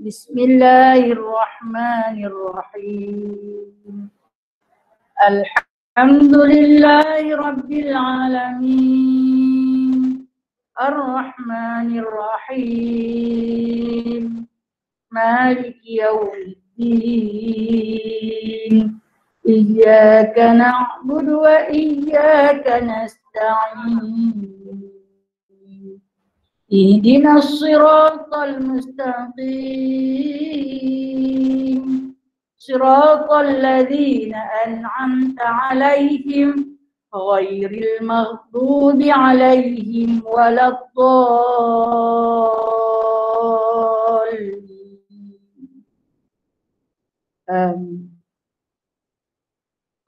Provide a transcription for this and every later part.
Bismillahirrahmanirrahim. Alhamdulillahi Rabbil Alamin. Ar-Rahmanir-Rahim. Maliki yawmiddin. Iyyaka na'budu wa iyyaka nasta'in. Ihdinas siratal mustaqim. Siratal ladzina an'amta 'alaihim ghairil maghdubi 'alaihim waladdallin.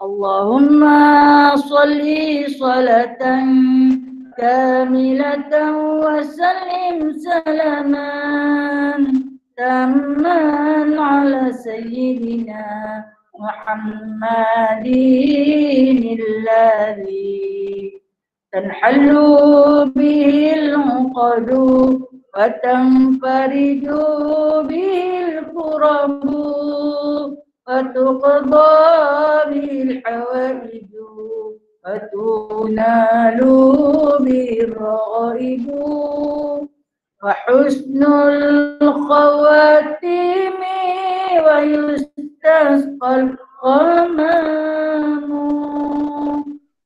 Allahumma sholli sholatan kamilatan wa sallim salaman tamman ala sayyidina Muhammadin alladhi tanhallu bihil uqadu wa tanfariju bihil kurabu wa tuqda bihil hawaiju wa tunalu bihil raibu wa husnul khawatimi wa yustasqal qamamu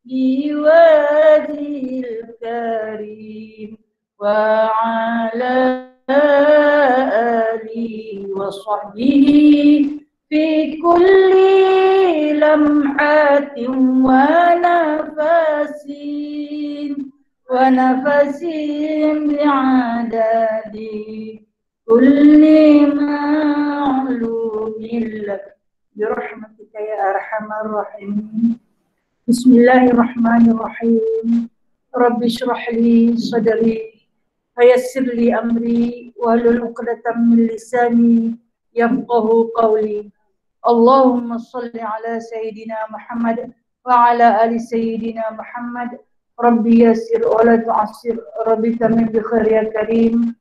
biwajhil karim wa ala alihi wa sahbihi fi kulli lamhatin wa nafasin bi'adadi kulli ma'lumin lak birahmatika ya arhamar rahimin. Bismillahirrahmanirrahim. Rabbi shrah li sadri wa yassir li amri wahlul 'uqdatam min lisani yafqahu qawli. Allahumma shalli ala sayyidina Muhammad wa ala ali sayyidina Muhammad. Rabbi yassir wa la tu'assir, Rabbi tamim bi khair ya karim.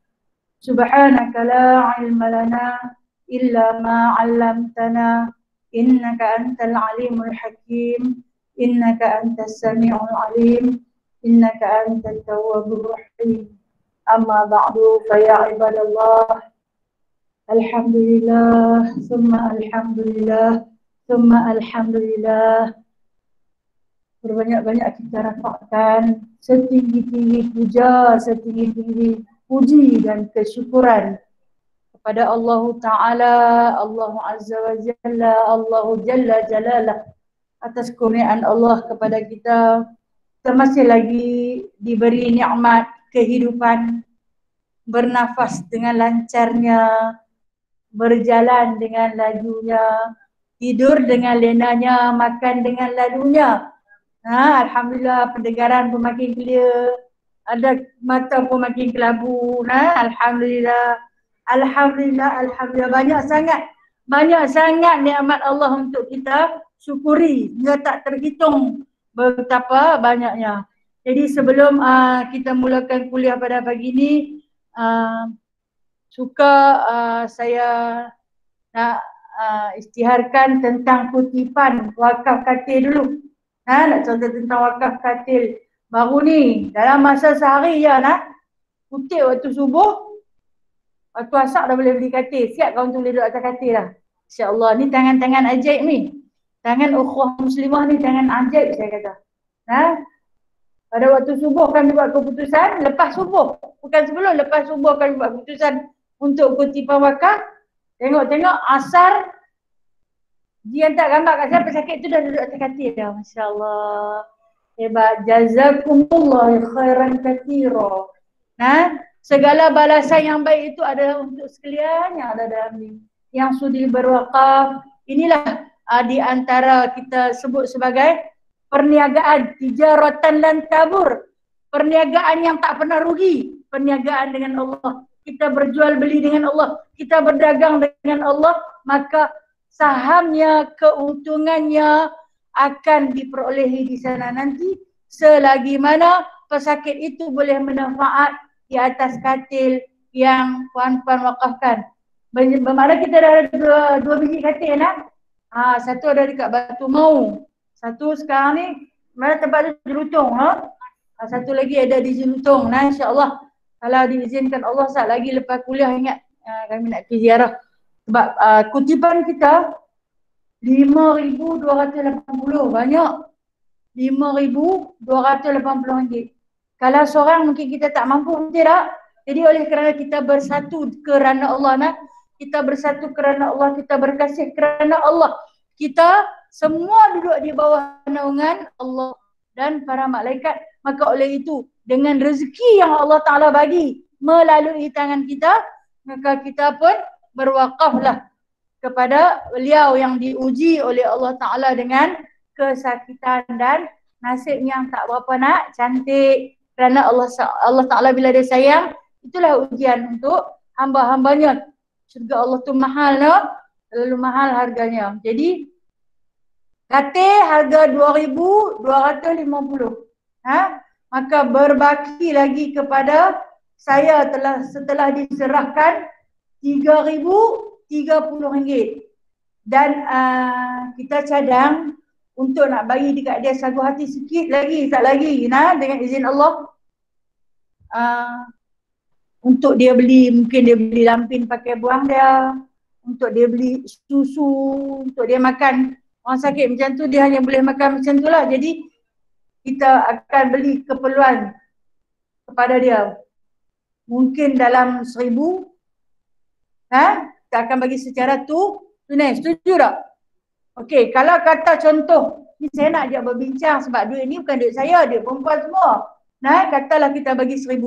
Subhanaka la ilma lana illa ma 'allamtana innaka antal alimul hakim. Innaka antas sami'ul alim. Innaka antat tawwabur rahim. Amma ba'du fa ya ibadallah. Alhamdulillah, summa alhamdulillah, summa alhamdulillah. Berbanyak-banyak kita rafakkan setinggi-tinggi puja, setinggi-tinggi puji dan kesyukuran kepada Allah Ta'ala, Allah Azza wa Jalla, Allah Jalla Jalalah atas kurniaan Allah kepada kita. Kita masih lagi diberi nikmat kehidupan, bernafas dengan lancarnya, berjalan dengan lajunya, tidur dengan lenanya, makan dengan lalunya. Alhamdulillah, pendengaran pun makin clear, ada mata pun makin kelabu. Alhamdulillah, alhamdulillah, alhamdulillah. Banyak sangat nikmat Allah untuk kita syukuri, hingga tak terhitung betapa banyaknya. Jadi sebelum kita mulakan kuliah pada pagi ini, saya nak isytiharkan tentang kutipan wakaf katil dulu. Nak contoh tentang wakaf katil baru ni, dalam masa sehari je nak kutip waktu subuh, waktu asar dah boleh beli katil. Siap kau untuk boleh duduk atas katil dah, insyaAllah. Ni tangan-tangan ajaib ni, tangan ukhwah muslimah ni, tangan ajaib saya kata. Pada waktu subuh kami buat keputusan, lepas subuh, bukan sebelum, lepas subuh kami buat keputusan untuk kutipan wakaf. Tengok-tengok asar, dia hantar gambar kat saya, pesakit tu dah duduk atas katil dah. Masya Allah, hebat. Jazakumullah khairan kathira. Segala balasan yang baik itu adalah untuk sekalian yang ada dalam ni, yang sudi berwakaf. Inilah di antara kita sebut sebagai perniagaan, tijaratan lan tabur, perniagaan yang tak pernah rugi, perniagaan dengan Allah. Kita berjual beli dengan Allah, kita berdagang dengan Allah, maka sahamnya, keuntungannya akan diperolehi di sana nanti, selagi mana pesakit itu boleh bermanfaat di atas katil yang puan-puan wakafkan. Bermakna kita dah ada dua biji katil nak. Satu ada dekat Batu Mau. Satu sekarang ni mana tempat tu Jelutong. Satu lagi ada di Jelutong. Nah, insya-Allah kalau diizinkan Allah saat lagi lepas kuliah ingat kami nak pergi ziarah. Sebab kutipan kita 5,280 banyak. 5,280 ringgit. Kalau seorang mungkin kita tak mampu, tidak. Jadi oleh kerana kita bersatu kerana Allah nak, kita bersatu kerana Allah, kita berkasih kerana Allah, kita semua duduk di bawah naungan Allah dan para malaikat. Maka oleh itu dengan rezeki yang Allah Ta'ala bagi melalui tangan kita, maka kita pun berwakaflah kepada beliau yang diuji oleh Allah Ta'ala dengan kesakitan dan nasibnya yang tak berapa nak cantik. Kerana Allah Ta'ala bila dia sayang, itulah ujian untuk hamba-hambanya. Syurga Allah tu mahal, no? Terlalu mahal harganya. Jadi katil harga 2,250. Maka berbaki lagi kepada saya setelah diserahkan 3,030 ringgit. Dan kita cadang untuk nak bagi dekat dia sagu hati sikit lagi, tak lagi, dengan izin Allah. Untuk dia beli, mungkin dia beli lampin pakai buang dia, untuk dia beli susu, untuk dia makan. Orang sakit macam tu dia hanya boleh makan macam tu lah. Jadi kita akan beli keperluan kepada dia. Mungkin dalam 1,000, kita akan bagi secara tunai. Setuju tak? Okey, kalau kata contoh, ni saya nak je berbincang sebab duit ni bukan duit saya, duit perempuan semua. Katalah kita bagi 1,000.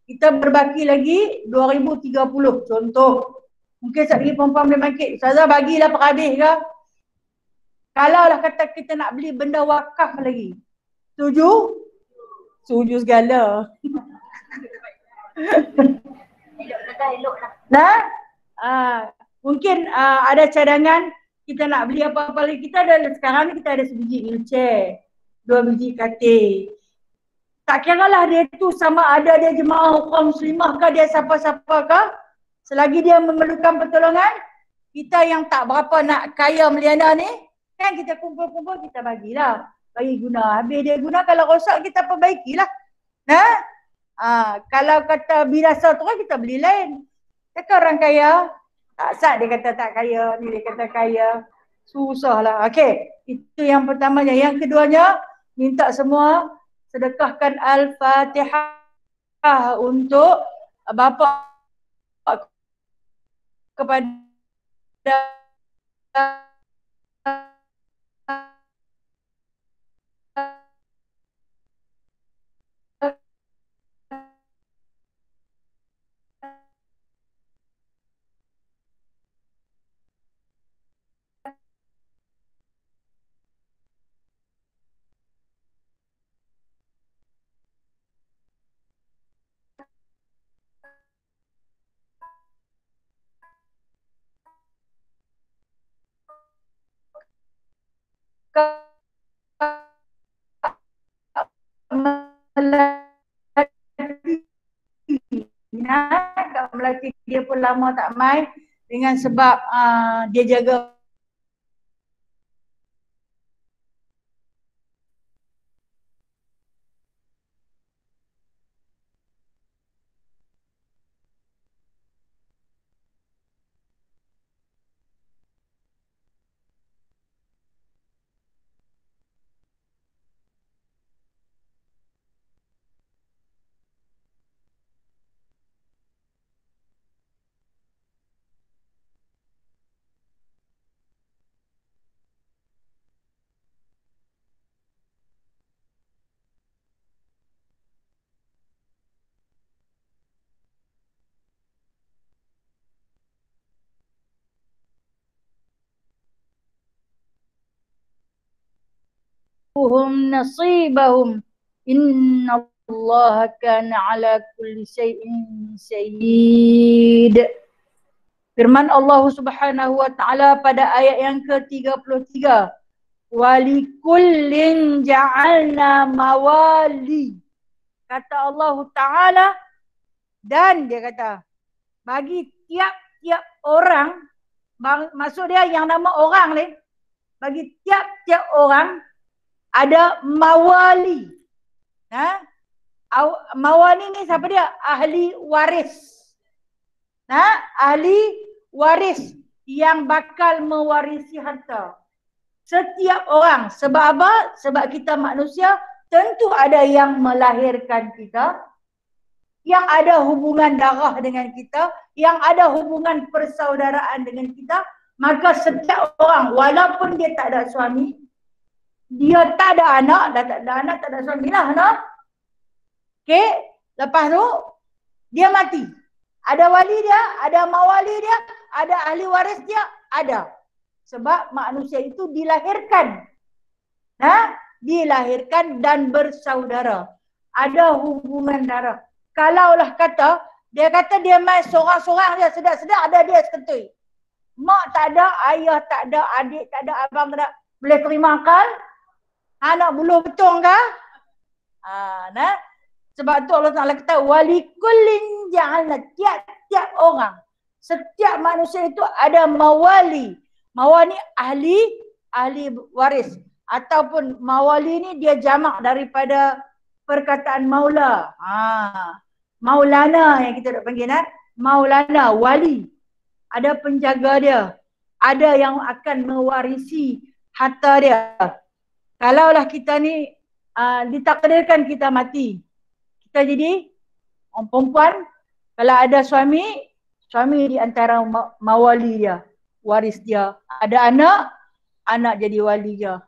Kita berbaki lagi 2,030 contoh. Mungkin sekali perempuan boleh bangkit. Ustazah bagilah per habis ke? Kalau lah kata kita nak beli benda wakaf lagi. Setuju? Setuju segala. Mungkin ada cadangan kita nak beli apa-apa lagi. Sekarang ni kita ada sebiji wheelchair, 2 biji katil. Tak kira lah dia tu sama ada dia jemaah kaum muslimah ke, dia siapa-siapa ke, selagi dia memerlukan pertolongan, kita yang tak berapa nak kaya meliana ni, kan kita kumpul-kumpul kita bagilah. Bagi guna. Habis dia guna, kalau rosak kita perbaikilah. Kalau kata birasa tu kan kita beli lain. Cakap orang kaya, tak sat dia kata tak kaya, ni dia kata kaya. Susahlah. Okey, itu yang pertamanya. Yang keduanya, minta semua sedekahkan Al-Fatihah untuk bapa kepada Kat Melati dia pun lama tak main dengan sebab dia jaga nasibahum innallaha kana ala kulli syai'in syahid. Firman Allah Subhanahu wa taala pada ayat yang ke-33, walikullin ja'alna mawali. Kata Allah Taala, dan dia kata bagi tiap-tiap orang, maksud dia yang nama orang ni, bagi tiap-tiap orang ada mawali. Mawali ni siapa dia? Ahli waris. Ahli waris yang bakal mewarisi harta. Setiap orang. Sebab apa? Sebab kita manusia, tentu ada yang melahirkan kita, yang ada hubungan darah dengan kita, yang ada hubungan persaudaraan dengan kita. Maka setiap orang, walaupun dia tak ada suami, dia tak ada anak, dah tak ada anak, tak ada suami lah, no? Okay, lepas tu dia mati. Ada wali dia, ada mawali dia, ada ahli waris dia, ada. Sebab manusia itu dilahirkan. Dilahirkan dan bersaudara. Ada hubungan darah. Kalaulah kata, dia kata dia main seorang-seorang dia, sedap-sedap ada dia seketui. Mak tak ada, ayah tak ada, adik tak ada, abang tak ada. Boleh terima akal? Nak buluh betul ke? Sebab tu Allah Ta'ala kata, walikullin ja'alna, tiap-tiap orang, setiap manusia itu ada mawali. Mawali ni ahli waris. Ataupun mawali ni dia jamak daripada perkataan maula. Maulana yang kita nak panggil, maulana, wali. Ada penjaga dia. Ada yang akan mewarisi harta dia. Kalaulah kita ni ditakdirkan kita mati, kita jadi orang perempuan, kalau ada suami di antara mawali dia, waris dia. Ada anak jadi wali dia,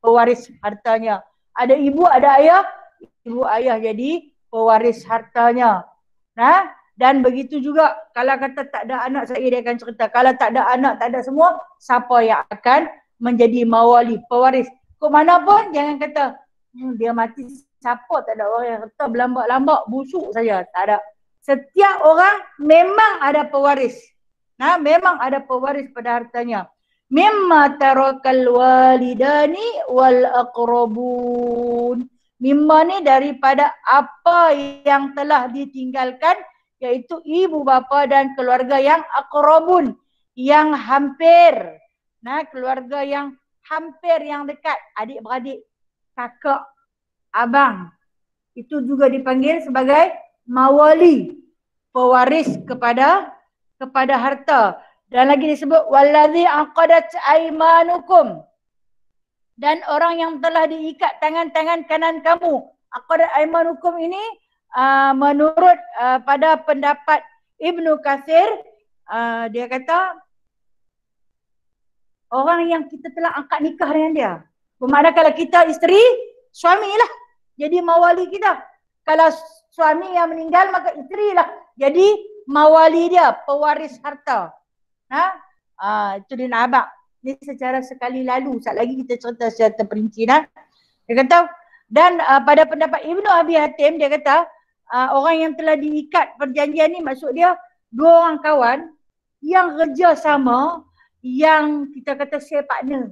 pewaris hartanya. Ada ibu, ada ayah, ibu ayah jadi pewaris hartanya. Dan begitu juga kalau kata tak ada anak, saya dia akan cerita. Kalau tak ada anak, tak ada semua, siapa yang akan menjadi mawali, pewaris? Ke mana pun jangan kata dia mati, siapa tak ada orang yang harta berlambak-lambak, busuk saja. Tak ada. Setiap orang memang ada pewaris. Memang ada pewaris pada hartanya. Mimma tarakal walidani wal aqrabun. Mimma ni daripada apa yang telah ditinggalkan, iaitu ibu bapa dan keluarga yang aqrabun, yang hampir. Keluarga yang hampir, yang dekat, adik-beradik, kakak, abang. Itu juga dipanggil sebagai mawali, pewaris kepada harta. Dan lagi disebut wallazi aqadat aimanukum, dan orang yang telah diikat tangan-tangan kanan kamu. Aqadat aimanukum ini menurut pada pendapat Ibnu Katsir, dia kata orang yang kita telah angkat nikah dengan dia. Bermakna kalau kita isteri, suamilah jadi mawali kita. Kalau suami yang meninggal, maka isterilah jadi mawali dia, pewaris harta. Itu dia nak abang. Ini secara sekali lalu, saat lagi kita cerita secara terperinci. Dia kata, dan pada pendapat Ibnu Abi Hatim, dia kata orang yang telah diikat perjanjian ni, maksud dia dua orang kawan yang kerja sama, yang kita kata share partner.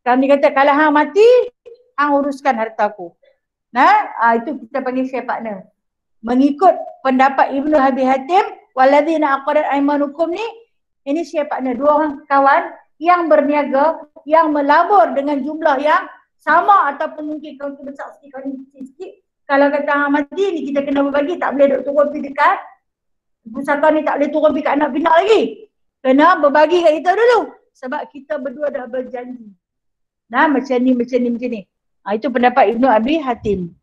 Kami kata kalau hang mati, hang uruskan hartaku. Itu kita panggil share partner. Mengikut pendapat Ibnu Abi Hatim, waladzina aqadat aimanukum ni, ini share partner. Dua orang kawan yang berniaga, yang melabur dengan jumlah yang sama ataupun mungkin kawan besar sikit, kawan sikit. Kalau kata hang mati ni, kita kena berbagi, tak boleh duk turun pergi dekat pusaka ni, tak boleh turun pergi kat anak pinak lagi. Kena berbagi kat kita dulu. Sebab kita berdua dah berjanji. Macam ni. Itu pendapat Ibnu Abi Hatim.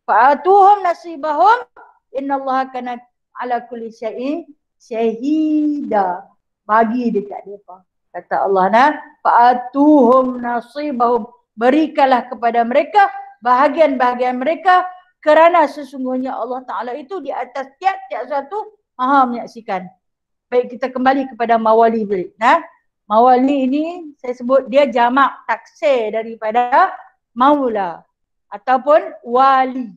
Fa'atuhum nasibahum innallaha kana ala kulli syai'in syahida. Bagi dekat mereka. Kata Allah, fa'atuhum nasibahum. Berikanlah kepada mereka bahagian-bahagian mereka, kerana sesungguhnya Allah Ta'ala itu di atas tiap-tiap satu maha menyaksikan. Baik, kita kembali kepada mawali balik. Mawali ini saya sebut dia jamak taksir daripada maula ataupun wali.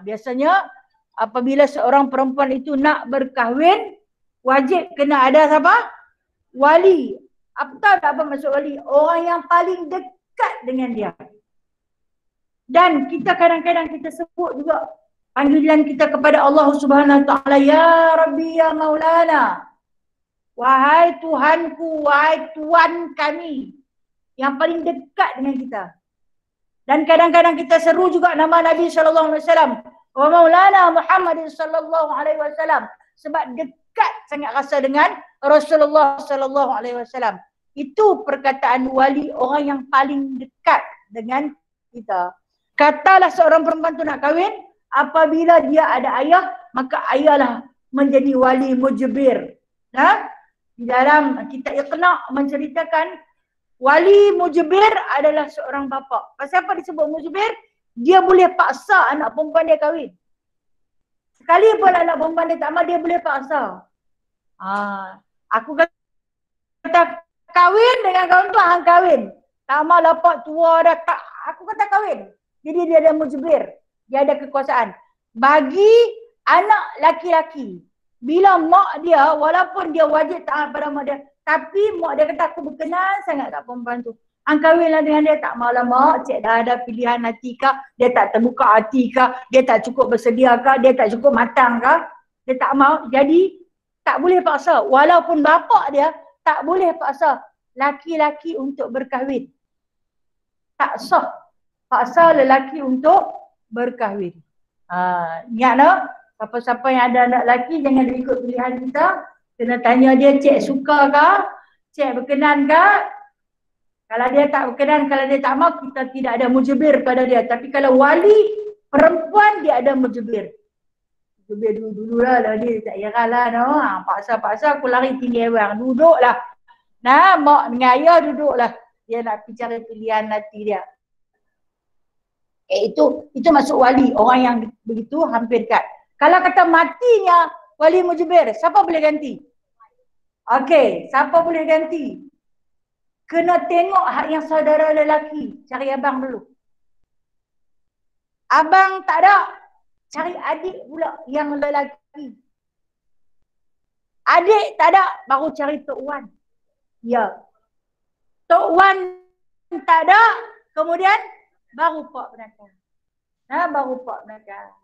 Biasanya apabila seorang perempuan itu nak berkahwin, wajib kena ada siapa? Wali. Apa maksud wali? Orang yang paling dekat dengan dia. Dan kita kadang-kadang kita sebut juga panggilan kita kepada Allah Subhanahu Wa Taala, ya Rabbi ya Maulana. Wahai Tuhanku, wahai Tuhan kami yang paling dekat dengan kita. Dan kadang-kadang kita seru juga nama Nabi sallallahu alaihi wasallam, wa maulana Muhammad sallallahu alaihi wasallam, sebab dekat sangat rasa dengan Rasulullah sallallahu alaihi wasallam. Itu perkataan wali, orang yang paling dekat dengan kita. Katalah seorang perempuan tu nak kahwin, apabila dia ada ayah, maka ayahlah menjadi wali mujbir. Di dalam kitab Iqna' menceritakan wali mujbir adalah seorang bapa. Pasal apa disebut mujbir? Dia boleh paksa anak perempuan dia kahwin. Sekali pun anak perempuan dia tak mau, dia boleh paksa. Aku kata kahwin dengan kawan tu, hang kahwin. Tak mau lapak tua dah, tak. Aku kata kahwin. Jadi dia ada mujbir. Dia ada kekuasaan. Bagi anak laki-laki, bila mak dia, walaupun dia wajib taat pada mak dia, tapi mak dia kata aku berkenan sangat kat perempuan tu, hang kahwinlah dengan dia. Tak maulah mak, cik dah ada pilihan hati kah, dia tak terbuka hati kah, dia tak cukup bersedia kah, dia tak cukup matang kah, dia tak mau. Jadi tak boleh paksa. Walaupun bapak dia tak boleh paksa laki-laki untuk berkahwin. Tak sah paksa lelaki untuk berkahwin. Ingat tak? Siapa-siapa yang ada anak lelaki jangan ikut pilihan kita. Kena tanya dia, cik suka kah? Cik berkenan kah? Kalau dia tak berkenan, kalau dia tak mau, kita tidak ada mujbir pada dia. Tapi kalau wali perempuan, dia ada mujbir. Mujbir dulu lah, dia tak heran lah. No? Paksa-paksa aku lari tinggi orang. Duduklah. Mak dengan ayah duduklah. Dia nak bicara pilihan hati dia. Itu masuk wali. Orang yang begitu hampir dekat. Kalau kata matinya wali mujbir, siapa boleh ganti? Okey, siapa boleh ganti? Kena tengok hak yang saudara lelaki. Cari abang dulu. Abang tak ada, cari adik pula yang lelaki. Adik tak ada, baru cari Tok Wan. Ya. Tok Wan tak ada, kemudian baru Pak Penakar. Baru Pak Penakar.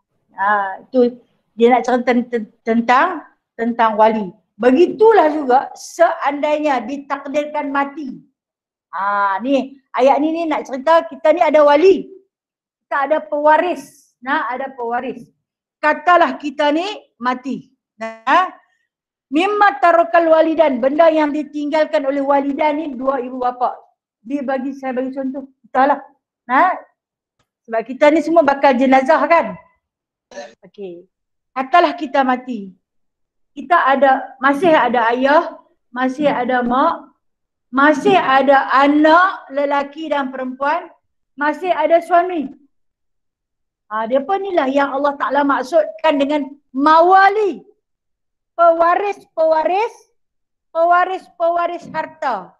Itu dia nak cerita tentang wali. Begitulah juga seandainya ditakdirkan mati. Ni ayat ni nak cerita kita ni ada wali. Kita ada pewaris. Ada pewaris. Katalah kita ni mati. Mimma tarakal walidan, benda yang ditinggalkan oleh walidan ni dua ibu bapa. Saya bagi contoh. Kita lah. Sebab kita ni semua bakal jenazah kan. Okey. Katalah kita mati. Masih ada ayah, masih ada mak, masih ada anak lelaki dan perempuan, masih ada suami. Dia pun inilah yang Allah Ta'ala maksudkan dengan mawali. Pewaris harta.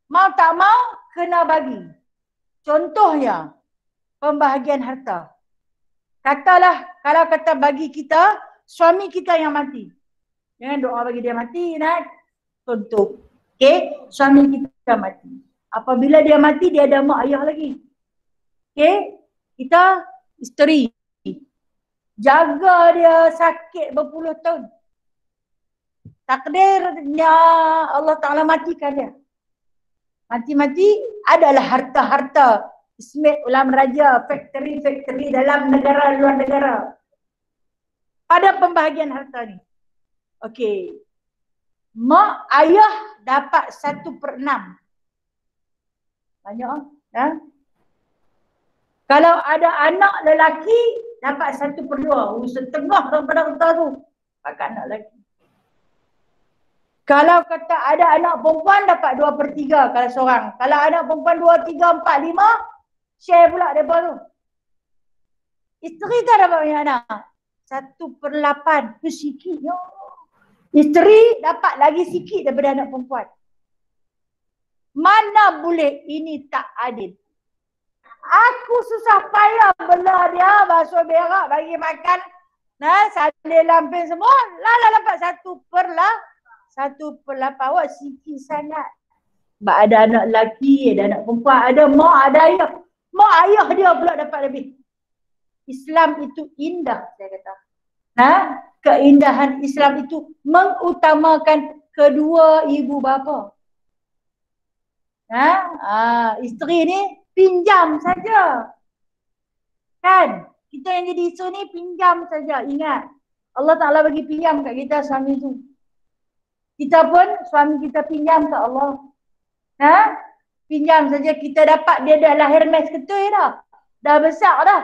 Mau tak mau kena bagi. Contohnya pembahagian harta. Katalah kalau kata bagi kita, suami kita yang mati. Jangan doa bagi dia mati, contoh. Okey, suami kita mati. Apabila dia mati, dia ada mak ayah lagi. Okey, kita isteri. Jaga dia sakit berpuluh tahun. Takdirnya Allah Ta'ala matikan dia. Mati-mati adalah harta-harta. Ismet ulam raja, factory dalam negara, luar negara. Pada pembahagian harta ni. Okey. Mak ayah dapat 1/6. Banyak Kalau ada anak lelaki dapat 1/2. Setengah daripada harta tu. Pakai anak lelaki. Kalau kata ada anak perempuan dapat 2/3 kalau seorang. Kalau anak perempuan 2, 3, 4, 5, share pula dia baru. Isteri tak dapat banyak anak. 1/8. Itu sikit. Isteri dapat lagi sikit daripada anak perempuan. Mana boleh ini tak adil? Aku susah payah bela dia, basuh berak, bagi makan, salin lampin semua. Lala dapat 1/8. Awak sikit sangat. Sebab ada anak lelaki, ada anak perempuan, ada mak, ada ayah. Mak ayah dia pula dapat lebih. Islam itu indah, saya kata. Keindahan Islam itu mengutamakan kedua ibu bapa. Isteri ni pinjam saja. Kan? Kita yang jadi isteri ni pinjam saja. Ingat, Allah Ta'ala bagi pinjam kat kita suami tu. Kita pun suami kita pinjam kat Allah. Pinjam saja kita dapat, dia dah lahir mes ketui dah. Dah besar dah.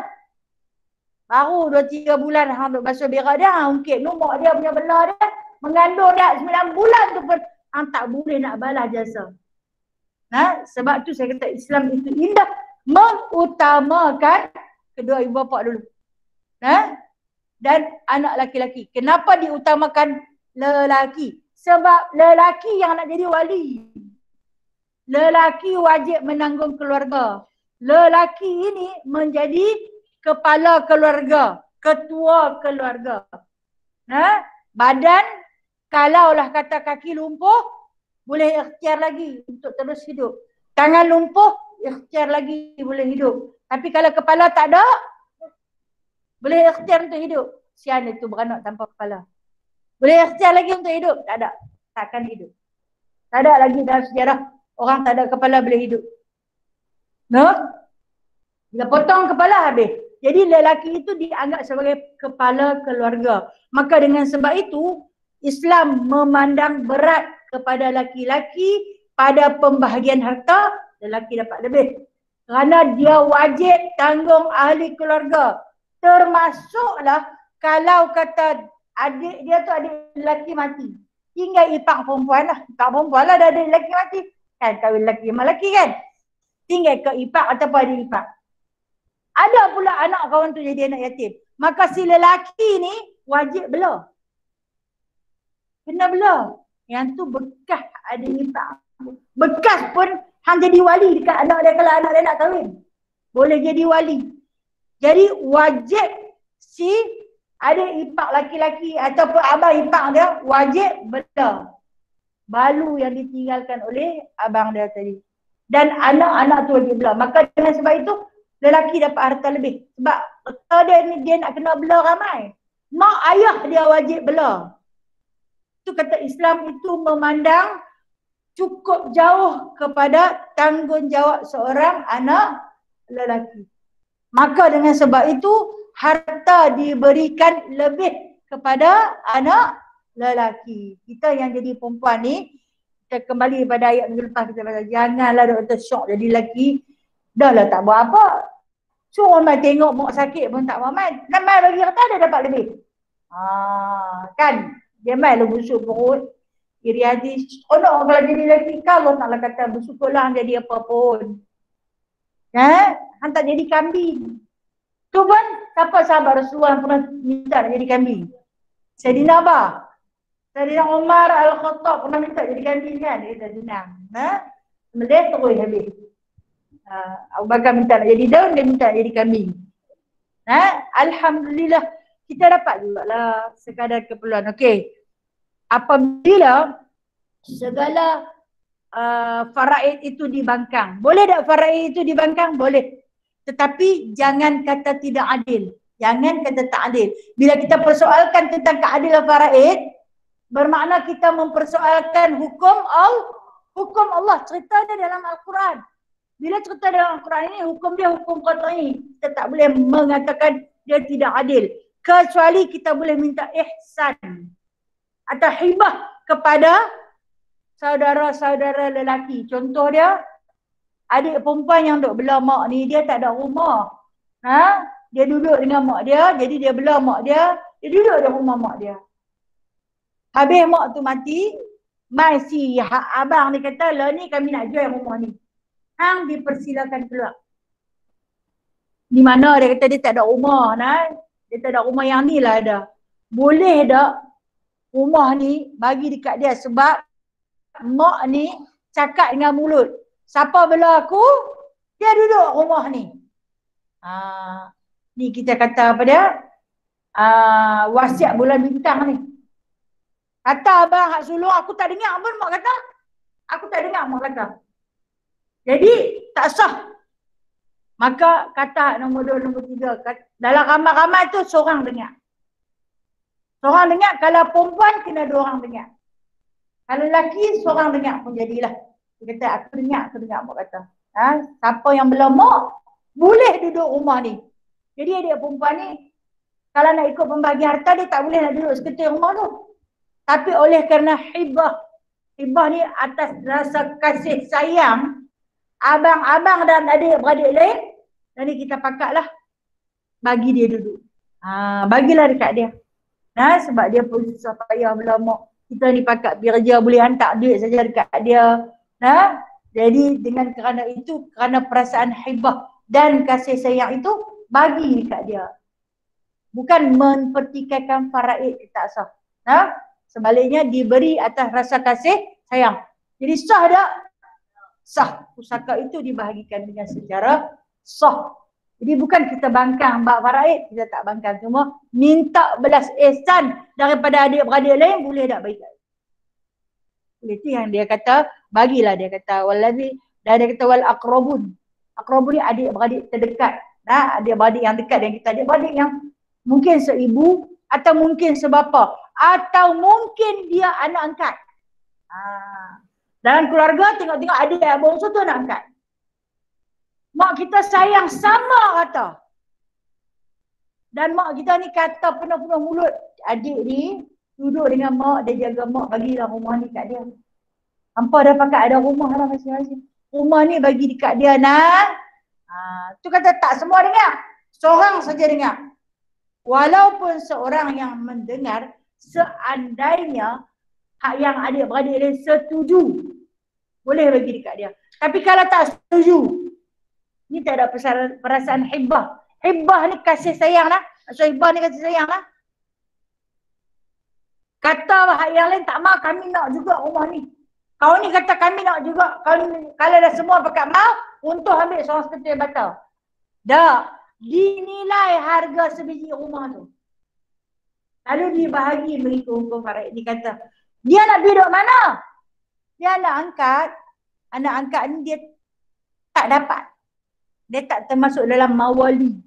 Baru 2-3 bulan hang duk basuh berak dia, ungkit mak dia punya belah dia. Mengandung dah 9 bulan tu pun hang tak boleh nak balas jasa. Sebab tu saya kata Islam itu indah, mengutamakan kedua ibu bapa dulu. Dan anak laki-laki. Kenapa diutamakan lelaki? Sebab lelaki yang nak jadi wali. Lelaki wajib menanggung keluarga. Lelaki ini menjadi kepala keluarga, ketua keluarga. Badan, kalaulah kata kaki lumpuh, boleh ikhtiar lagi untuk terus hidup. Tangan lumpuh, ikhtiar lagi boleh hidup. Tapi kalau kepala tak ada, boleh ikhtiar untuk hidup. Sian itu beranak tanpa kepala. Boleh ikhtiar lagi untuk hidup? Tak ada. Takkan hidup. Tak ada lagi dalam sejarah orang tak ada kepala boleh hidup. Bila potong kepala habis. Jadi lelaki itu dianggap sebagai kepala keluarga. Maka dengan sebab itu, Islam memandang berat kepada laki-laki pada pembahagian harta, lelaki dapat lebih. Kerana dia wajib tanggung ahli keluarga. Termasuklah kalau kata adik dia tu adik lelaki mati. Tinggal ipar perempuan lah. Ipar perempuan lah dah adik lelaki mati. Kan kahwin lelaki sama lelaki kan. Tinggal ke ipar ataupun adik ipar. Ada pula anak kawan tu jadi anak yatim. Maka si lelaki ni wajib belah. Kena belah. Yang tu bekas adik ipar. Bekas pun hang jadi wali dekat anak dia kalau anak dia nak kahwin. Boleh jadi wali. Jadi wajib si adik ipar laki-laki ataupun abang ipar dia wajib belah balu yang ditinggalkan oleh abang dia tadi. Dan anak-anak tu wajib belah. Maka dengan sebab itu lelaki dapat harta lebih. Sebab harta dia nak kena belah ramai. Mak ayah dia wajib belah. Itu kata Islam itu memandang cukup jauh kepada tanggungjawab seorang anak lelaki. Maka dengan sebab itu harta diberikan lebih kepada anak lelaki. Kita yang jadi perempuan ni, kita kembali pada ayat minggu lepas kita kata, janganlah doktor syok jadi lelaki. Dah lah tak buat apa. Suruh mai tengok mak sakit pun tak mau main. Dan mai bagi harta dia dapat lebih. Kan? Dia mai lu busuk perut. Iri hati. Kalau jadi lelaki, kalau taklah kata bersyukurlah jadi apa pun. Han tak jadi kambing. Tu pun siapa sahabat Rasulullah pernah minta nak jadi kambing? Sayyidina Abah. Sayyidina Umar Al-Khattab pernah minta jadi kambing kan? Dia kata senang. Melih terus habis. Abu Bakar minta nak jadi daun, dia minta jadi kambing. Alhamdulillah kita dapat jugalah sekadar keperluan. Okey. Apabila segala faraid itu dibangkang. Boleh tak faraid itu dibangkang? Boleh. Tetapi jangan kata tidak adil. Jangan kata tak adil. Bila kita persoalkan tentang keadilan faraid, bermakna kita mempersoalkan hukum Allah. Cerita dia dalam Al-Quran. Bila cerita dalam Al-Quran ini, hukum dia hukum qat'i. Kita tak boleh mengatakan dia tidak adil. Kecuali kita boleh minta ihsan atau hibah kepada saudara-saudara lelaki. Contoh dia, adik perempuan yang duk belah mak ni, dia tak ada rumah. Dia duduk dengan mak dia, jadi dia belah mak dia, dia duduk di rumah mak dia. Habis mak tu mati, mai si abang ni kata, lah ni kami nak jual rumah ni. Hang dipersilakan keluar. Di mana dia kata dia tak ada rumah, dia tak ada rumah yang ni lah ada. Boleh tak rumah ni bagi dekat dia sebab mak ni cakap dengan mulut. Siapa bela aku, dia duduk rumah ni. Ni kita kata apa dia? Wasiat bulan bintang ni. Kata abang hak sulung, aku tak dengar pun mak kata. Aku tak dengar mak kata. Jadi tak sah. Maka kata nombor 2, nombor 3. Dalam ramai-ramai tu seorang dengar. Seorang dengar, kalau perempuan kena 2 orang dengar. Kalau lelaki seorang dengar pun jadilah. Dia kata aku dengar mak kata. Siapa yang belum mak boleh duduk rumah ni. Jadi adik perempuan ni kalau nak ikut pembagi harta dia tak boleh nak duduk seketul rumah tu. Tapi oleh kerana hibah ni atas rasa kasih sayang abang-abang dan adik-beradik lain, jadi kita pakatlah bagi dia duduk. Bagilah dekat dia. Sebab dia pun susah payah berlama. Kita ni pakat kerja boleh hantar duit saja dekat dia. Jadi dengan kerana itu, kerana perasaan hibah dan kasih sayang itu, bagi dekat dia. Bukan mempertikaikan faraid, tak sah. Sebaliknya diberi atas rasa kasih sayang. Jadi sah tak? Sah. Pusaka itu dibahagikan dengan secara sah. Jadi bukan kita bangkang bab faraid, kita tak bangkang. Cuma minta belas ihsan daripada adik-beradik lain, boleh tak bagi? Itu yang dia kata, bagilah dia kata. Wallazi, dan dia kata wal aqrabun. Aqrabun ni adik-beradik terdekat. Adik-beradik yang dekat dengan kita. Adik-beradik yang mungkin seibu, atau mungkin sebapa, atau mungkin dia anak angkat. Dalam keluarga tengok-tengok adik yang bongsu tu anak angkat. Mak kita sayang sama kata. Dan mak kita ni kata penuh-penuh mulut. Adik ni duduk dengan mak, dia jaga mak, bagilah rumah ni kat dia. Hampa dah pakai ada rumah lah masing-masing. Rumah ni bagi dekat dia nak. Tu kata tak semua dengar. Seorang saja dengar. Walaupun seorang yang mendengar, seandainya hak yang adik-beradik lain setuju, boleh bagi dekat dia. Tapi kalau tak setuju, ni tak ada perasaan hibah. Hibah ni kasih sayang lah. Maksud hibah ni kasih sayang lah. Kata hak yang lain tak mau, kami nak juga rumah ni. Kau ni kata kami nak juga. Kalau dah semua pakat mau, untuk ambil seorang seketul batal. Dah. Dinilai harga sebiji rumah tu. Lalu dibahagi mengikut hukum faraid. Dia kata, dia nak pergi duduk mana? Dia anak angkat. Anak angkat ni dia tak dapat. Dia tak termasuk dalam mawali.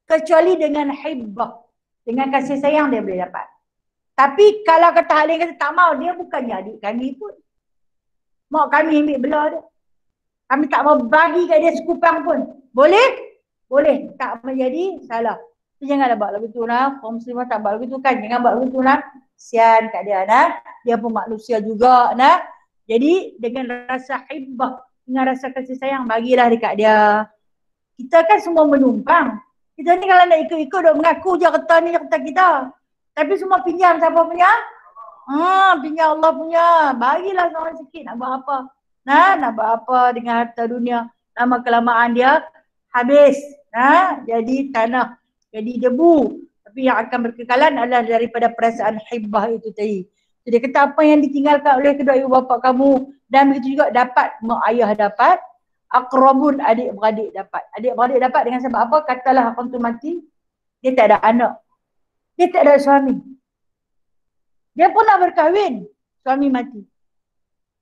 Kecuali dengan hibah. Dengan kasih sayang dia boleh dapat. Tapi kalau kata hal lain kata tak mau, dia bukannya adik kami pun. Mak kami ambil belah dia. Kami tak mau bagi kat dia sekupang pun. Boleh? Boleh. Tak menjadi salah. So, janganlah buat lagu tu lah. Kaum muslimah tak buat lagu tu kan. Jangan buat lagu tu lah. Kesian kat dia nah. Dia pun manusia juga nah. Jadi dengan rasa hibah, dengan rasa kasih sayang, bagilah dekat dia. Kita kan semua menumpang. Kita ni kalau nak ikut-ikut duk mengaku je kata ni kata kita. Tapi semua pinjam siapa punya? Pinjam Allah punya. Bagilah seorang sikit nak buat apa. Nak buat apa dengan harta dunia. Lama kelamaan dia habis. Jadi tanah. Jadi debu. Tapi yang akan berkekalan adalah daripada perasaan hibah itu tadi. Jadi dia kata apa yang ditinggalkan oleh kedua ibu bapa kamu. Dan begitu juga dapat mak ayah dapat. Aqrabun adik-beradik dapat. Adik-beradik dapat dengan sebab apa? Katalah orang tu mati. Dia tak ada anak. Dia tak ada suami. Dia pun nak berkahwin. Suami mati.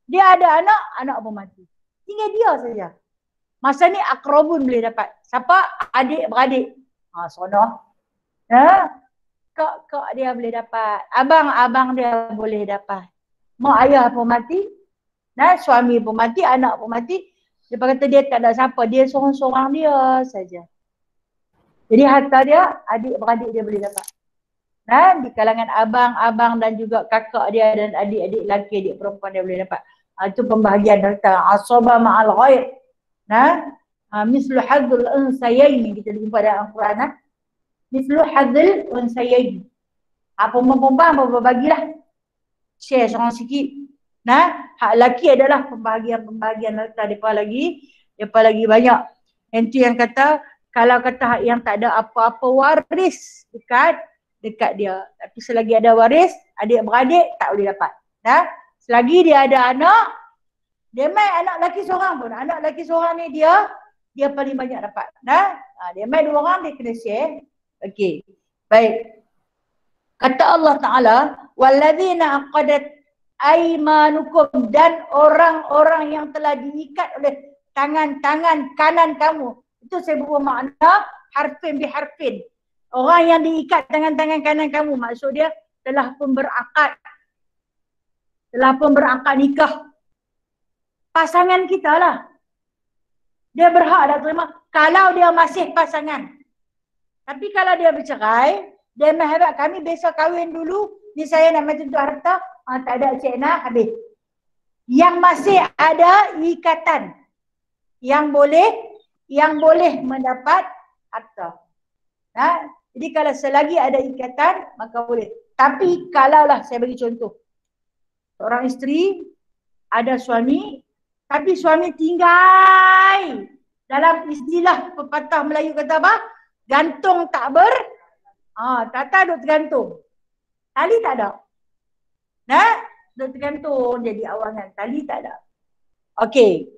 Dia ada anak, anak pun mati. Tinggal dia saja. Masa ni akrabun boleh dapat. Siapa? Adik-beradik. Sono. Kak dia boleh dapat. Abang-abang dia boleh dapat. Mak ayah pun mati. Suami pun mati, anak pun mati. Dia kata dia tak ada siapa. Dia seorang-seorang dia saja. Jadi harta dia, adik-beradik dia boleh dapat. Di kalangan abang-abang dan juga kakak dia dan adik-adik lelaki, adik perempuan dia boleh dapat. Itu pembahagian harta. Asaba ma'al ghair. Mislu hadzul unsayaini. Kita jumpa dalam Al-Quran. Mislu hadzul unsayaini. Perempuan bagilah. Share seorang sikit. Hak lelaki adalah pembahagian harta. Depa lagi banyak. Itu yang kata, kalau kata hak yang tak ada apa-apa waris dekat dia. Tapi selagi ada waris, adik-beradik tak boleh dapat. Selagi dia ada anak, dia main anak lelaki seorang pun. Anak lelaki seorang ni dia paling banyak dapat. Dia main 2 orang, dia kena share. Okey. Baik. Kata Allah Ta'ala, walladzina aqadat aimanukum, dan orang-orang yang telah diikat oleh tangan-tangan kanan kamu. Itu saya bermakna harfin biharfin. Orang yang diikat tangan-tangan kanan kamu, maksud dia telah pun berakad telah pun berangkat nikah. Pasangan kita lah. Dia berhak dah terima kalau dia masih pasangan. Tapi kalau dia bercerai, dia mengharap kami besok kahwin dulu, ni saya nak minta tuntut harta, tak ada Cik Nah, habis. Yang masih ada ikatan yang boleh mendapat harta. Jadi kalau selagi ada ikatan, maka boleh. Tapi kalaulah saya bagi contoh, seorang isteri ada suami, tapi suami tinggal dalam istilah pepatah Melayu kata apa? Gantung tak tata duk tergantung. Tali tak ada. Duk tergantung jadi awangan. Tali tak ada. Okey.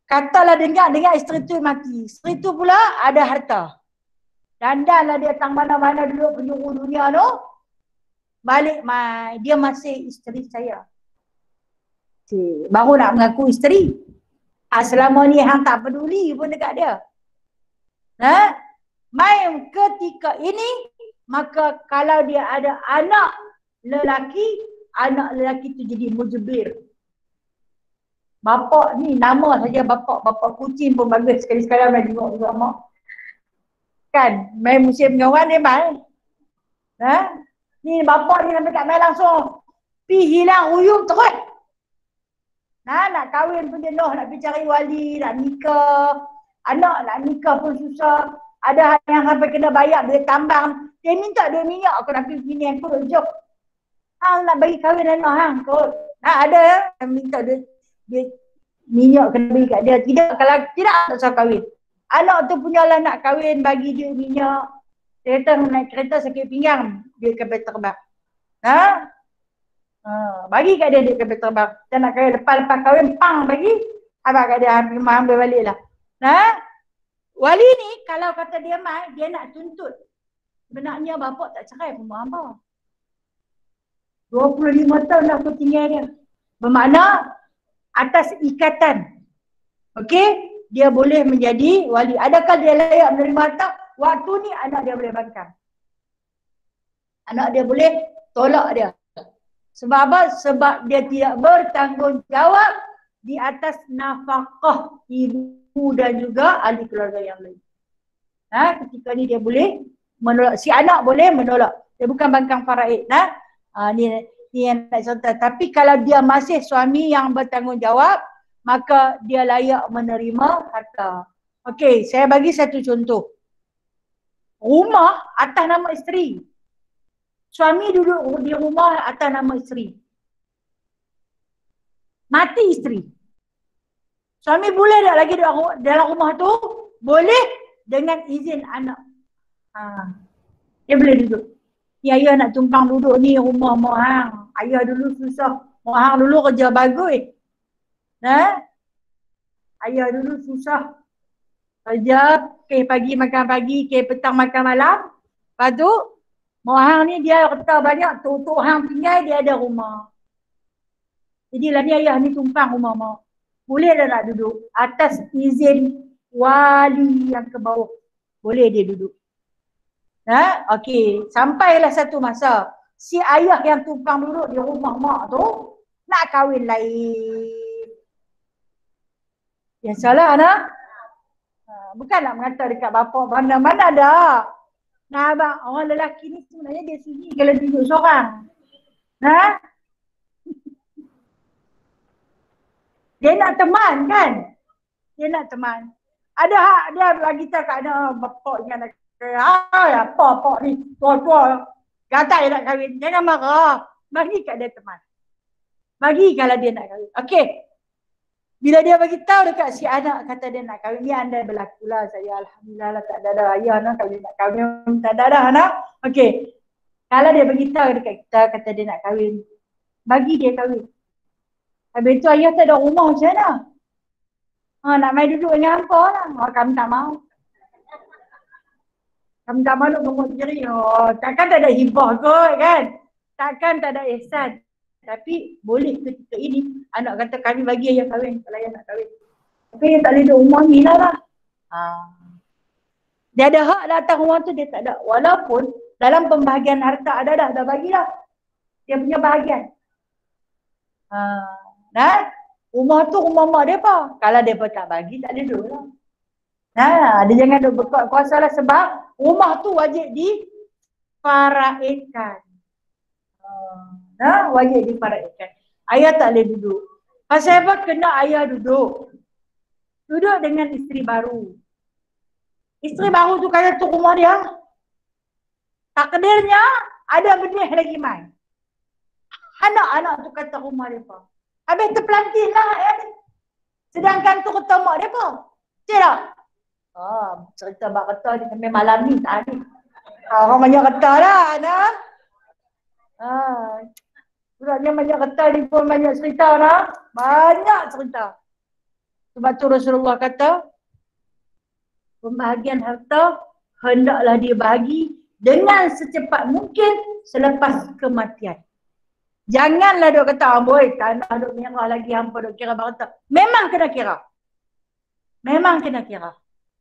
Katalah dengar isteri tu mati. Isteri tu pula ada harta. Dandanlah dia tang mana-mana duduk penjuru dunia tu. Balik mai, dia masih isteri saya. Baru nak mengaku isteri. Selama ni hang tak peduli pun dekat dia. Mai ketika ini, maka kalau dia ada anak lelaki tu jadi mujbir. Bapak ni nama saja bapak kucing pun bagus sekali-sekala mai tengok juga mak. Kan, main musim kawan dia mai. Ni bapak ni sampai tak main langsung. Pi hilang uyup terus. Nak kahwin pun dia nak pergi cari wali, nak nikah. Anak nak nikah pun susah. Ada yang sampai kena bayar duit tambang. Dia minta duit minyak, aku nak pergi sini aku jom. Hang nak bagi kahwin anak hang kot. Ada yang minta duit minyak kena bagi kat dia. Tidak, kalau tidak tak usah kahwin. Anak tu punyalah nak kahwin bagi duit minyak. Dia kata naik kereta sakit pinggang, duit kapal terbang. Bagi kat dia duit kapal terbang. Dia nak kahwin lepas kahwin, pang bagi. Abang kat dia ambil balik lah. Wali ni kalau kata dia mai, dia nak tuntut. Sebenarnya bapak tak cerai pun abang. 25 tahun dah aku tinggal dia. Bermakna atas ikatan. Okey? Dia boleh menjadi wali. Adakah dia layak menerima harta? Waktu ni anak dia boleh bangkang. Anak dia boleh tolak dia. Sebab apa? Sebab dia tidak bertanggungjawab di atas nafkah ibu dan juga ahli keluarga yang lain. Ketika ni dia boleh menolak. Si anak boleh menolak. Dia bukan bangkang faraid. Ni yang nak contoh. Tapi kalau dia masih suami yang bertanggungjawab, maka dia layak menerima harta. Okey, saya bagi satu contoh. Rumah atas nama isteri. Suami duduk di rumah atas nama isteri. Mati isteri. Suami boleh tak lagi dalam rumah tu? Boleh dengan izin anak. Dia boleh duduk. Ni ayah nak tumpang duduk ni rumah mak hang. Ayah dulu susah. Mak hang dulu kerja bagus. Ayah dulu susah. Kerja, pagi makan pagi, petang makan malam. Lepas tu, mak hang ni dia harta banyak, tok hang tinggal dia ada rumah. Jadi lah ni ayah ni tumpang rumah mak. Boleh dah nak duduk atas izin wali yang ke bawah. Boleh dia duduk. Okey, sampailah satu masa si ayah yang tumpang duduk di rumah mak tu nak kahwin lain. Yang salah nak? Bukan nak mengata dekat bapa mana-mana dah. Nah abang, orang lelaki ni sebenarnya dia sunyi kalau duduk seorang. Dia nak teman kan? Dia nak teman. Ada hak dia bagi tahu kat anak bapak ni nak apa ni tua-tua gatal dia nak kahwin. Jangan marah. Bagi kat dia teman. Bagi kalau dia nak kahwin. Okey. Bila dia bagi tahu dekat si anak kata dia nak kahwin, ni anda berlakulah saya alhamdulillah lah tak ada ayah nak kalau nak kahwin tak ada anak. Okey. Kalau dia bagi tahu dekat kita kata dia nak kahwin, bagi dia kahwin. Habis tu ayah tak ada rumah macam mana? Nak main duduk dengan hampa lah. Kami tak mau. Kami tak mahu ngomong sendiri. Takkan tak ada hibah kot kan? Takkan tak ada ihsan. Tapi boleh ketika ini anak kata kami bagi ayah kahwin kalau ayah nak kahwin. Tapi ayah tak boleh duduk rumah ni lah. Dia ada hak datang rumah tu, dia tak ada. Walaupun dalam pembahagian harta ada dah bagilah. Dia punya bahagian. Nah, rumah tu rumah mak dia apa? Kalau dia tak bagi, tak ada duduk lah. Dia jangan duduk berkuasa lah sebab rumah tu wajib difaraikan. Wajib difaraikan. Ayah tak boleh duduk. Pasal apa? Kena ayah duduk. Duduk dengan isteri baru. Isteri baru tu kata tu rumah dia. Takdirnya ada benih lagi main. Anak-anak tu kata rumah dia apa? Habis terpelantin lah. Sedangkan tu kata mak dia apa? Cik tak? Cerita bak kata ni sampai malam ni tak ada. Orang banyak kata lah. Buraknya banyak kata ni pun banyak cerita lah. Banyak cerita. Sebab tu Rasulullah kata, pembahagian harta hendaklah dia bahagi dengan secepat mungkin selepas kematian. Janganlah duk kata, boy, tak nak duk merah lagi, hampa duk kira harta. Memang kena kira. Memang kena kira.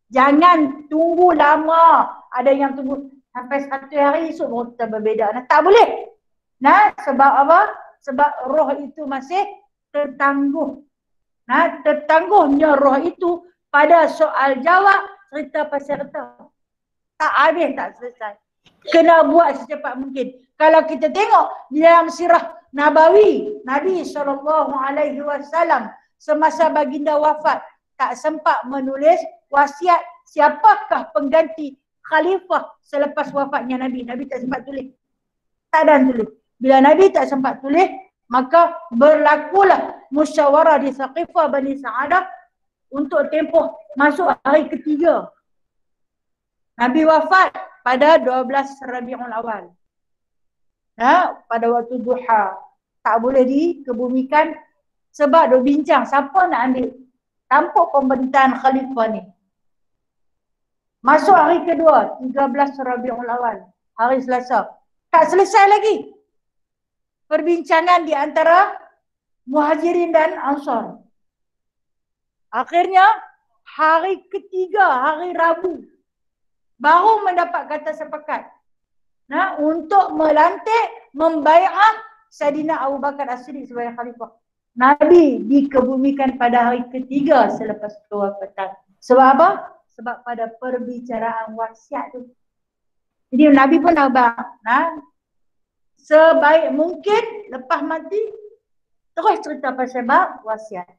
Jangan tunggu lama. Ada yang tunggu sampai 1 hari esok baru kita berbeza. Tak boleh. Sebab apa? Sebab roh itu masih tertangguh. Tertangguhnya roh itu pada soal jawab cerita pasal harta. Tak habis, tak selesai. Kena buat secepat mungkin. Kalau kita tengok di dalam sirah Nabawi, Nabi SAW semasa baginda wafat tak sempat menulis wasiat siapakah pengganti khalifah selepas wafatnya Nabi. Nabi tak sempat tulis. Tak ada tulis. Bila Nabi tak sempat tulis, maka berlakulah musyawarah di Saqifah Bani Sa'adah untuk tempoh masuk hari ketiga. Nabi wafat pada 12 Rabiul Awal. Pada waktu duha. Tak boleh dikebumikan sebab dia bincang siapa nak ambil tampuk pemerintahan khalifah ni. Masuk hari kedua, 13 Rabiul Awal, hari Selasa. Tak selesai lagi perbincangan di antara Muhajirin dan Ansar. Akhirnya hari ketiga, hari Rabu, baru mendapat kata sepakat untuk melantik, membai'ah Saidina Abu Bakar As-Siddiq sebagai khalifah. Nabi dikebumikan pada hari ketiga selepas kewafatan. Sebab apa? Sebab pada perbicaraan wasiat tu. Jadi Nabi pun abang, sebaik mungkin lepas mati terus cerita pasal bab wasiat.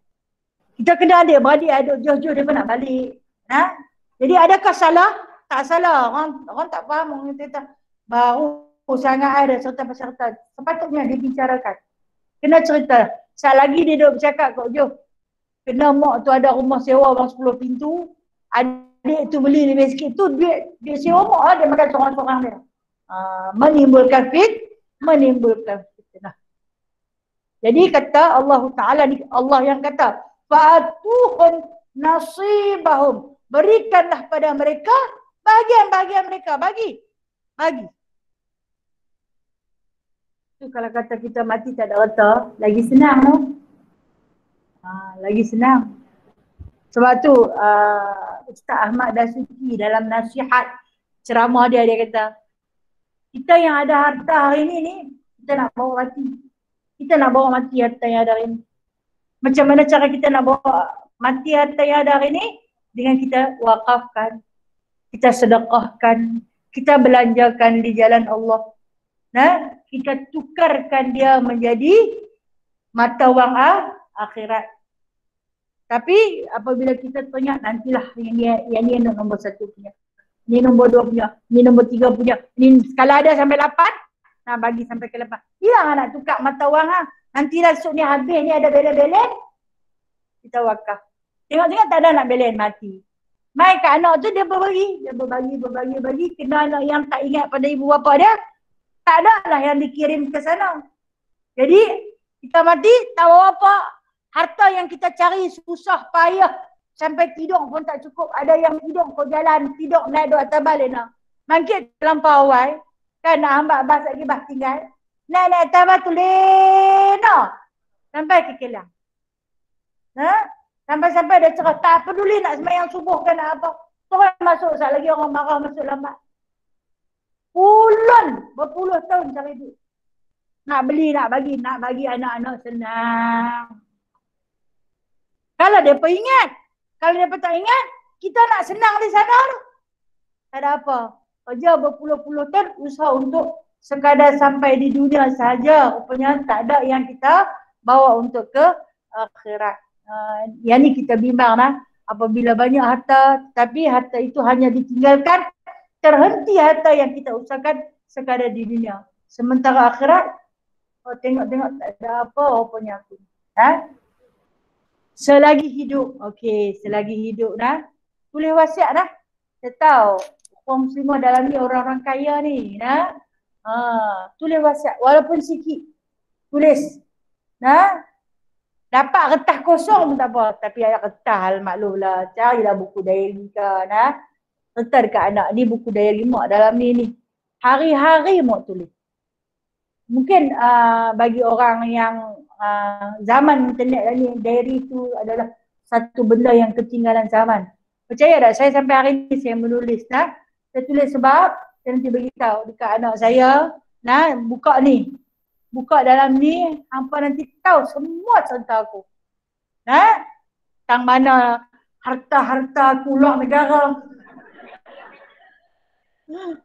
Kita kena adik-beradik aduk jauh-jauh dia pun nak balik. Jadi adakah salah? Tak salah. Orang tak faham, orang kata baru sangat ada cerita pasal harta. Sepatutnya dibicarakan. Kena cerita. Sekali lagi dia duduk bercakap kok jauh. Kena mak tu ada rumah sewa bang 10 pintu. Adik tu beli lebih sikit tu dia sewa mak lah, dia makan seorang-seorang dia. Menimbulkan fitnah. Jadi kata Allah Ta'ala, Allah yang kata, fa'atuhun nasibahum. Berikanlah pada mereka bahagian-bahagian mereka. Bagi. Itu kalau kata kita mati tak ada harta, lagi senang tu. Lagi senang. Sebab tu Ustaz Ahmad Dasuki dalam nasihat ceramah dia kata, kita yang ada harta hari ni, kita nak bawa mati. Kita nak bawa mati harta yang ada hari ni. Macam mana cara kita nak bawa mati harta yang ada hari ni? Dengan kita wakafkan, kita sedekahkan, kita belanjakan di jalan Allah. Kita tukarkan dia menjadi mata wang akhirat. Tapi apabila kita tanya, nantilah yang ni nombor 1 punya, ni nombor 2 punya, ni nombor 3 punya, ni kalau ada sampai 8, bagi sampai ke 8. Hilang nak tukar mata wang nantilah esok ni habis ni ada belen-belen, kita wakaf. Tengok-tengok tak ada nak belen, mati. Mai kat anak tu dia berbagi, kena anak yang tak ingat pada ibu bapa dia, tak ada lah yang dikirim ke sana. Jadi kita mati tak bawa apa. Harta yang kita cari susah payah sampai tidur pun tak cukup. Ada yang tidur kau jalan, tidur naik dua atas balik nak. Mangkit terlampau awal, kan nak hambak bas lagi bas tinggal. Naik atas bas tu lena. Sampai ke Kelang. Sampai-sampai dia cerah, tak peduli nak sembahyang subuh kan nak apa. Terus masuk, saat lagi orang marah masuk lambat. Berpuluh tahun cari duit. Nak beli, nak bagi anak-anak senang. Kalau mereka ingat, kalau mereka tak ingat, kita nak senang di sana tu. Tak ada apa. Kerja berpuluh-puluh tahun usaha untuk sekadar sampai di dunia saja. Rupanya tak ada yang kita bawa untuk ke akhirat. Yang ni kita bimbang lah. Apabila banyak harta, tapi harta itu hanya ditinggalkan, terhenti harta yang kita usahakan sekadar di dunia. Sementara akhirat, tengok-tengok tak ada apa rupanya aku. Selagi hidup, okey, selagi hidup dah, tulis wasiat dah. Saya tahu, kaum muslimah dalam ni orang-orang kaya ni, tulis wasiat, walaupun sikit, tulis. Dapat kertas kosong pun tak apa, tapi ada kertas hal maklum lah, carilah buku diary kan, letak dekat anak ni buku diary mak dalam ni. Hari-hari mak tulis. Mungkin bagi orang yang zaman internet ni, diary tu adalah satu benda yang ketinggalan zaman. Percaya tak, saya sampai hari ni saya menulis. Saya tulis sebab saya nanti beritahu dekat anak saya, buka ni. Buka dalam ni, hampa nanti tahu semua cerita aku. Tang mana harta-harta aku luar negara.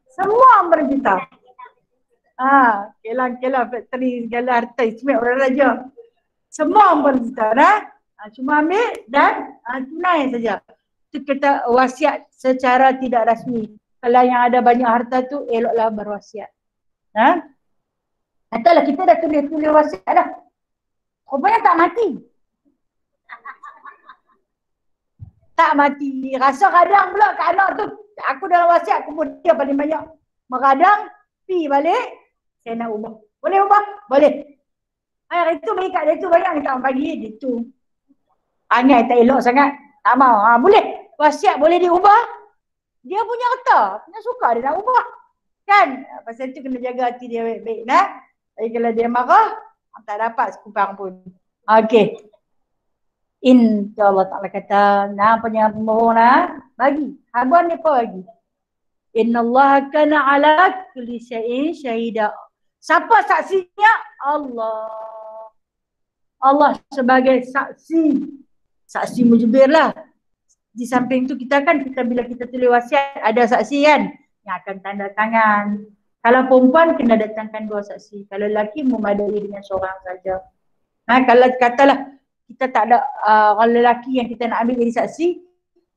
Semua hampa nanti tahu. Kelang-kelang factory segala harta ismet orang raja. Semua hampa nanti tahu. Cuma ambil dan tunai saja. Itu kita wasiat secara tidak rasmi. Kalau yang ada banyak harta tu, eloklah berwasiat. Entahlah, kita dah tulis wasiat dah. Rupanya tak mati. Tak mati. Rasa kadang pula kat anak tu, aku dalam wasiat aku pun dia paling banyak. Meradang, pi balik, saya nak ubah. Boleh ubah? Boleh. Hari tu bagi kat dia tu banyak kita orang bagi dia tu. Angai tak elok sangat. Tak mau. Boleh. Wasiat boleh diubah. Dia punya harta. Dia suka dia nak ubah. Kan? Pasal tu kena jaga hati dia baik-baik. Tapi kalau dia marah, tak dapat sekupang pun. Okey. InsyaAllah Ta'ala kata, punya pembohong bagi. Habuan ni apa lagi? Innallaha kana ala kulli syai'in syahida. Siapa saksinya? Allah. Allah sebagai saksi. Saksi mujibir lah. Di samping tu kita bila kita tulis wasiat, ada saksi kan? Yang akan tanda tangan. Kalau perempuan kena datangkan 2 saksi. Kalau lelaki memadai dengan seorang saja. Kalau katalah kita tak ada orang lelaki yang kita nak ambil jadi saksi,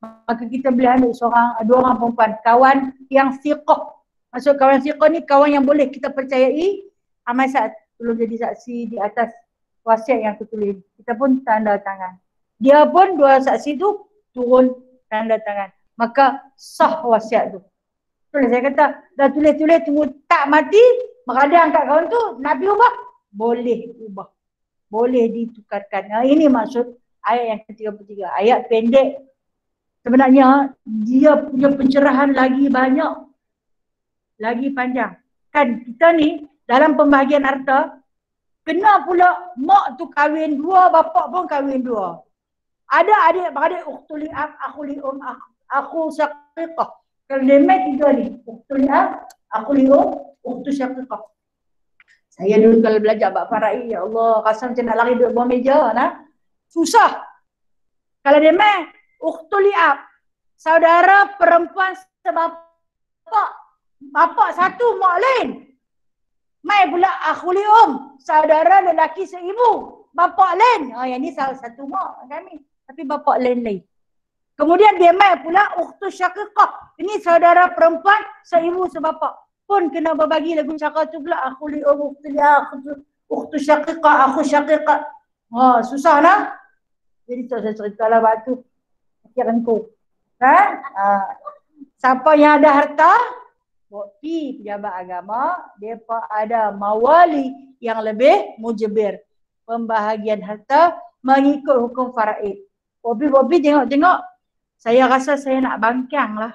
maka kita boleh ambil 2 orang perempuan. Kawan yang siqah. Maksud kawan siqah ni kawan yang boleh kita percayai. Amal saat tolong jadi saksi di atas wasiat yang aku tulis. Kita pun tanda tangan. Dia pun 2 saksi tu turun tanda tangan. Maka sah wasiat tu. Saya kata, dah tulis-tulis tunggu tak mati, meradang kat kawan tu, nak pergi ubah? Boleh ubah. Boleh ditukarkan. Ini maksud ayat yang ke-33. Ayat pendek. Sebenarnya, dia punya pencerahan lagi banyak. Lagi panjang. Kan kita ni, dalam pembahagian harta, kena pula mak tu kahwin 2, bapak pun kahwin 2. Ada adik-beradik, ukhtuli'ab, akhuli'um, akhu syaqiqah. Kalau dia main 3 ni, ukhtuli'ab, akhuli'um, ukhtu syaqiqah. Saya dulu kalau belajar bab fara'i, ya Allah, rasa macam nak lari duduk bawah meja, susah. Kalau dia main, ukhtuli'ab, saudara perempuan sebapak, bapak satu, mak lain. Mai pula akhuli'um, saudara lelaki seibu, bapak lain. Yang ni salah satu mak kami, tapi bapak lain-lain. Kemudian dia mai pula ukhtu syaqiqah. Ini saudara perempuan seibu sebapak. Pun kena berbagi lagu cakap tu pula. Akhuli'um, ukhtu syaqiqah, akhu syaqiqah. Susah lah. Jadi tak saya cerita lah waktu pikiran ku. Siapa yang ada harta, bukti pejabat agama, mereka ada mawali yang lebih mujibir. Pembahagian harta mengikut hukum faraid. Bobi tengok-tengok. Saya rasa saya nak bangkang lah.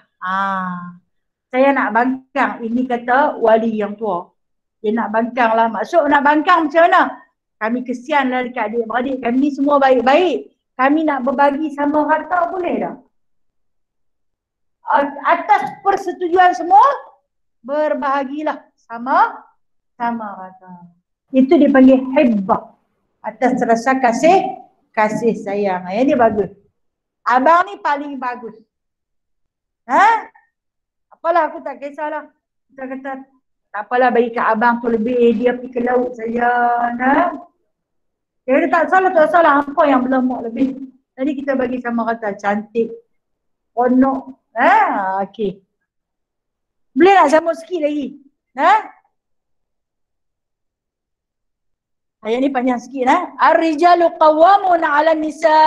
Saya nak bangkang. Ini kata wali yang tua. Dia nak bangkang lah. Maksud nak bangkang macam mana? Kami kesian lah dekat adik-beradik. Kami semua baik-baik. Kami nak berbagi sama harta boleh tak? Atas persetujuan semua, berbahagilah sama harta. Itu dipanggil hibbah. Atas rasa kasih sayang. Yang ni bagus. Abang ni paling bagus. Ha? Apalah aku tak kisahlah. Kita kata tak apalah bagi kat abang tu lebih, dia pergi ke laut saja. Nah. Dia tak salah apa yang berlemak lebih. Tadi kita bagi sama kata cantik, konok. Okey. Boleh tak sambung sikit lagi? Ayat ni panjang sikit. Ar-rijalu qawwamuna 'ala nisa.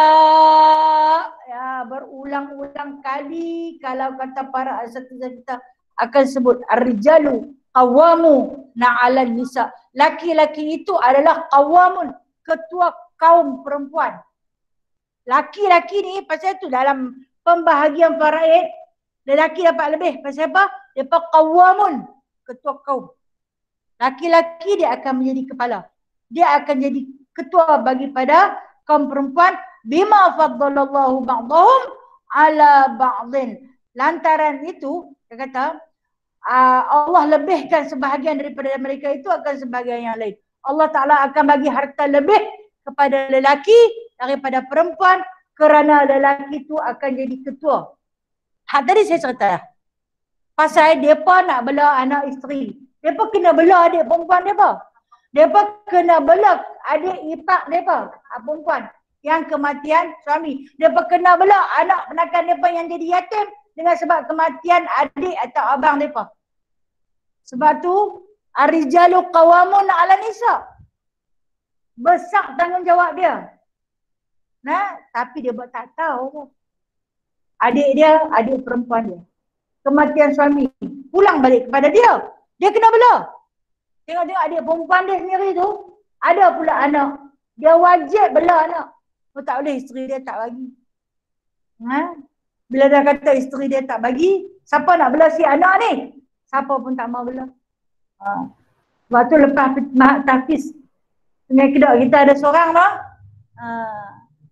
Ya, berulang-ulang kali kalau kata para asatizah kita akan sebut ar-rijalu qawwamuna 'ala nisa. Laki-laki itu adalah qawwamun, ketua kaum perempuan. Laki-laki ni pasal tu dalam pembahagian faraid lelaki dapat lebih. Pasal apa? Depa qawwamun, ketua kaum. Laki-laki dia akan menjadi kepala. Dia akan jadi ketua bagi pada kaum perempuan bima faddalallahu ba'dahum ala ba'din. Lantaran itu dia kata Allah lebihkan sebahagian daripada mereka itu akan sebahagian yang lain. Allah Ta'ala akan bagi harta lebih kepada lelaki daripada perempuan kerana lelaki itu akan jadi ketua. Tadi saya cerita pasal mereka nak bela anak isteri. Mereka kena bela adik perempuan mereka. Mereka kena bela adik ipar mereka, perempuan yang kematian suami. Mereka kena bela anak penakan mereka yang jadi yatim dengan sebab kematian adik atau abang mereka. Sebab tu ar-rijalu qawamun 'ala nisa. Besar tanggungjawab dia. Tapi dia buat tak tahu. Adik dia, adik perempuan dia. Kematian suami, pulang balik kepada dia. Dia kena bela. Tengok-tengok adik perempuan dia sendiri tu, ada pula anak. Dia wajib bela anak. Tak boleh isteri dia tak bagi. Bila dah kata isteri dia tak bagi, siapa nak bela si anak ni? Siapa pun tak mau bela. Sebab tu lepas tahfiz dengan kedok kita ada seorang lah.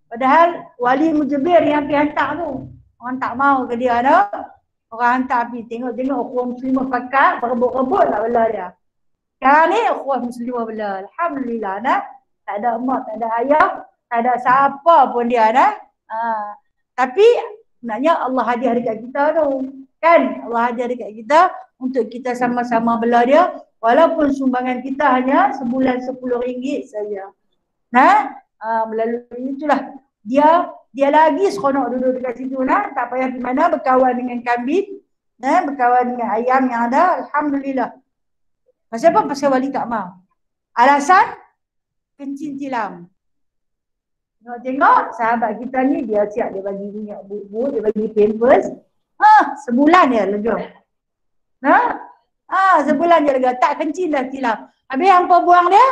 Padahal wali mujibir yang pergi hantar tu. Orang tak mau ke dia ada. Orang hantar pergi tengok-tengok ukhuwah muslimah pakat, berebut-rebut nak bela dia. Sekarang ni ukhuwah muslimah bela. Alhamdulillah tak ada emak, tak ada ayah, tak ada siapa pun dia tapi sebenarnya Allah hadiah dekat kita tu. Kan? Allah hadiah dekat kita untuk kita sama-sama bela dia. Walaupun sumbangan kita hanya sebulan RM10 saja. Melalui itulah dia lagi seronok duduk dekat situ tak payah di mana berkawan dengan kambing, berkawan dengan ayam yang ada. Alhamdulillah. Pasal apa? Pasal wali tak mau. Alasan kencing tilam. Tengok sahabat kita ni dia siap, dia bagi minyak bubur, dia bagi pampers. Sebulan dia lega. Sebulan dia lega, tak kencing dah tilam. Habis hampa buang dia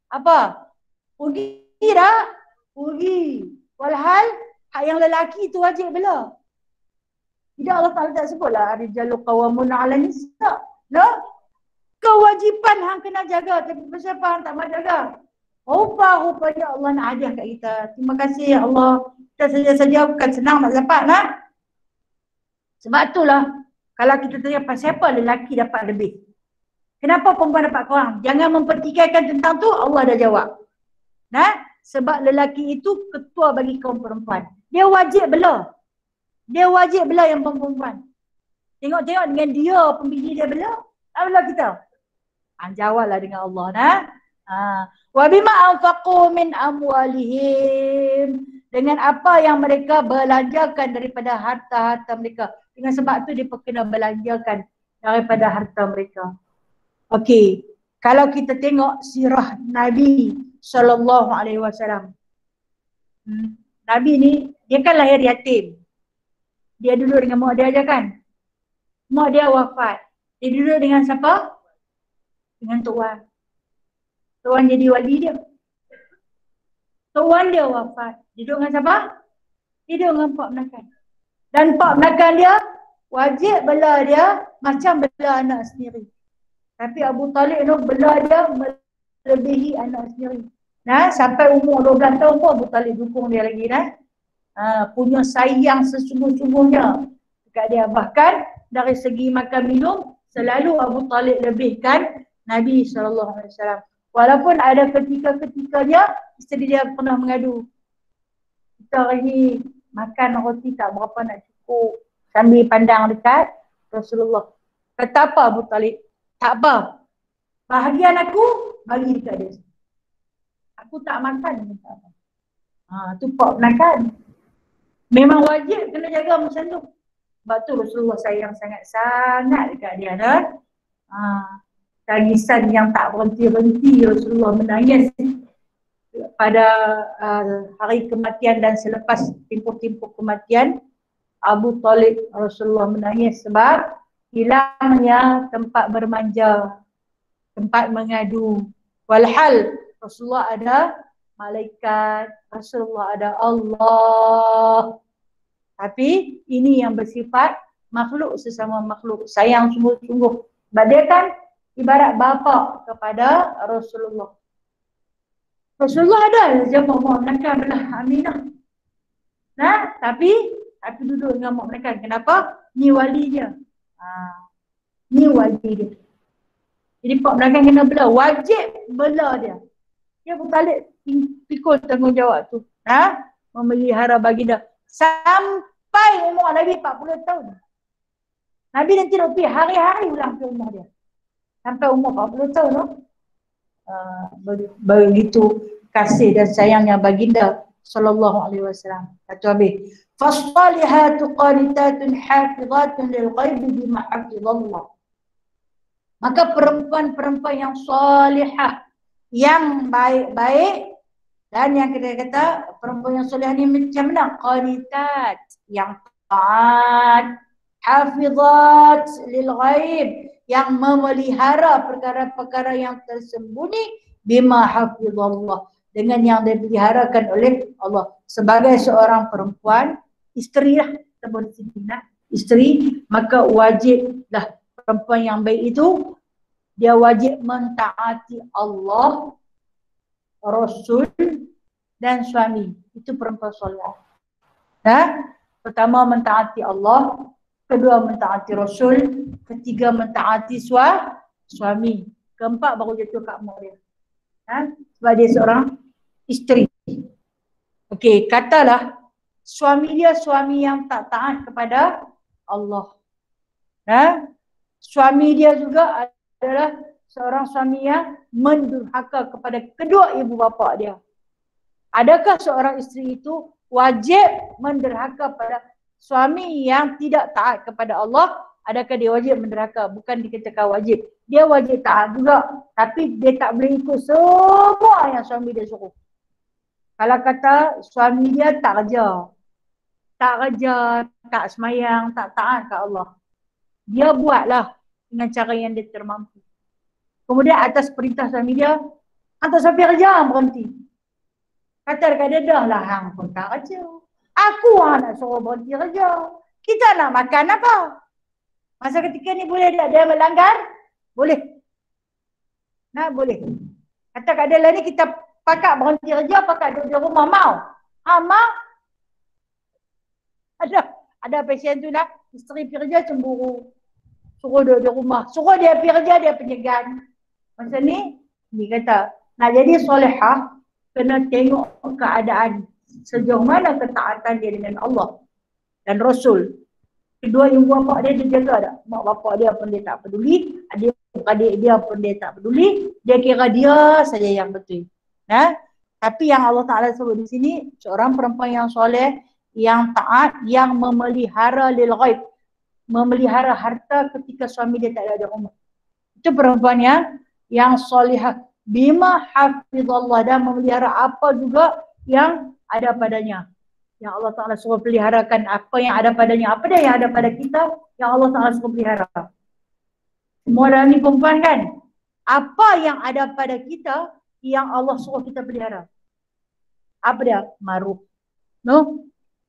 apa? Pergi dah. Pergi. Walhal hak yang lelaki tu wajib bela. Tidak, Allah Ta'ala tak sebutlah ar-rijalu qawwamun 'ala nisa. Kewajipan hang kena jaga, tapi siapa hang tak mau jaga? Rupa-rupanya Allah nak hadiah kat kita. Terima kasih ya Allah. Kita saja-saja bukan senang nak dapat Sebab itulah kalau kita tanya pasal apa lelaki dapat lebih, kenapa perempuan dapat kurang? Jangan mempertikaikan tentang tu, Allah dah jawab. Sebab lelaki itu ketua bagi kaum perempuan. Dia wajib bela. Dia wajib bela yang perempuan. Tengok-tengok dengan dia, pembini dia bela. Tak bela kita. Jawablah dengan Allah. Wa bima anfaqu min amwalihim. Dengan apa yang mereka belanjakan daripada harta-harta mereka. Dengan sebab tu dia kena belanjakan daripada harta mereka. Okey. Kalau kita tengok sirah Nabi SAW. Nabi ni, dia kan lahir yatim. Dia duduk dengan mak dia aja kan. Mak dia wafat. Dia duduk dengan siapa? Dengan Tok Wan. Tok Wan jadi wali dia. Tok Wan dia wafat. Dia duduk dengan siapa? Dia duduk dengan pak menakan. Dan pak menakan dia wajib bela dia macam bela anak sendiri. Tapi Abu Talib tu bela dia melebihi anak sendiri. Sampai umur 12 tahun pun Abu Talib dukung dia lagi punya sayang sesungguh-sungguhnya dekat dia. Bahkan dari segi makan minum selalu Abu Talib lebihkan Nabi SAW. Walaupun ada ketika-ketikanya isteri dia pernah mengadu, kita hari ni makan roti tak berapa nak cukup, sambil pandang dekat Rasulullah. Kata apa Abu Talib? Tak apa, bahagian aku bagi dekat dia. Aku tak makan. Tu pak makan. Memang wajib kena jaga macam tu. Sebab tu Rasulullah sayang sangat-sangat dekat dia dah. Tangisan yang tak berhenti-henti, Rasulullah menangis pada hari kematian dan selepas tempoh-tempoh kematian Abu Talib. Rasulullah menangis sebab hilangnya tempat bermanja, tempat mengadu. Walhal Rasulullah ada malaikat, Rasulullah ada Allah. Tapi ini yang bersifat makhluk sesama makhluk, sayang sungguh-sungguh. Sebab dia kan ibarat bapa kepada Rasulullah. Rasulullah ada jemaah mak menakan belah Aminah. Nah, tapi duduk dengan mak menakan. Kenapa? Ni wali dia. Ni wali dia. Jadi pak menakan kena bela, wajib bela dia. Dia berbalik pikul tanggungjawab tu. Memelihara baginda sampai umur Nabi 40 tahun. Nabi nanti nak pergi hari-hari ulang ke rumah dia. Sampai umur 40 tahun tu. Begitu kasih dan sayangnya baginda sallallahu alaihi wasallam. Kata habis, fasalihatu qanitatun hafizatun lil ghaibi bima hafizallah. Maka perempuan-perempuan yang salihah, yang baik-baik, dan yang kita kata perempuan yang salihah ni macam mana? Qanitat, yang taat, hafizat lil ghaib, yang memelihara perkara-perkara yang tersembunyi, bima hafizallah, dengan yang dipeliharakan oleh Allah. Sebagai seorang perempuan, isteri lah, kita disini isteri, maka wajiblah perempuan yang baik itu dia wajib mentaati Allah, Rasul dan suami. Itu perempuan soleh. Pertama mentaati Allah, kedua mentaati Rasul, ketiga mentaati suami, keempat baru jatuh kat mak dia. Sebab dia seorang isteri. Okey, katalah suami dia suami yang tak taat kepada Allah. Suami dia juga adalah seorang suami yang mendurhaka kepada kedua ibu bapa dia. Adakah seorang isteri itu wajib menderhaka pada suami yang tidak taat kepada Allah? Adakah dia wajib menderhaka? Bukan dikatakan wajib. Dia wajib taat juga. Tapi dia tak boleh ikut semua yang suami dia suruh. Kalau kata suami dia tak kerja, tak semayang, tak taat ke Allah, dia buatlah dengan cara yang dia termampu. Kemudian atas perintah suami dia, atas sampai kerja berhenti. Kata dekat dia, dah lah hang pun tak kerja. Aku nak suruh berhenti kerja. Kita nak makan apa? Masa ketika ni boleh dia melanggar? Boleh. Boleh. Kata kat dia lah ni kita pakat berhenti kerja, pakat duduk di rumah mau. Mau? Ada pasien tu nak isteri pergi kerja cemburu. Suruh duduk di rumah. Suruh dia pergi kerja, dia penyegan. Masa ni, dia kata, nak jadi solehah, kena tengok keadaan. Sejauh mana ketaatan dia dengan Allah dan Rasul. Kedua ibu bapa dia jaga tak? Mak bapa dia pun dia tak peduli, adik dia pun dia tak peduli, dia kira dia saja yang betul. Tapi yang Allah Ta'ala sebut di sini, seorang perempuan yang soleh, yang taat, yang memelihara lil ghaib, memelihara harta ketika suami dia tak ada di rumah. Itu perempuan yang solehah, bima hafizallah, dan memelihara apa juga yang ada padanya. Yang Allah Ta'ala suruh peliharakan apa yang ada padanya. Apa dia yang ada pada kita yang Allah Ta'ala suruh pelihara? Semua dalam ni perempuan kan? Apa yang ada pada kita yang Allah suruh kita pelihara? Apa dia? Maruh.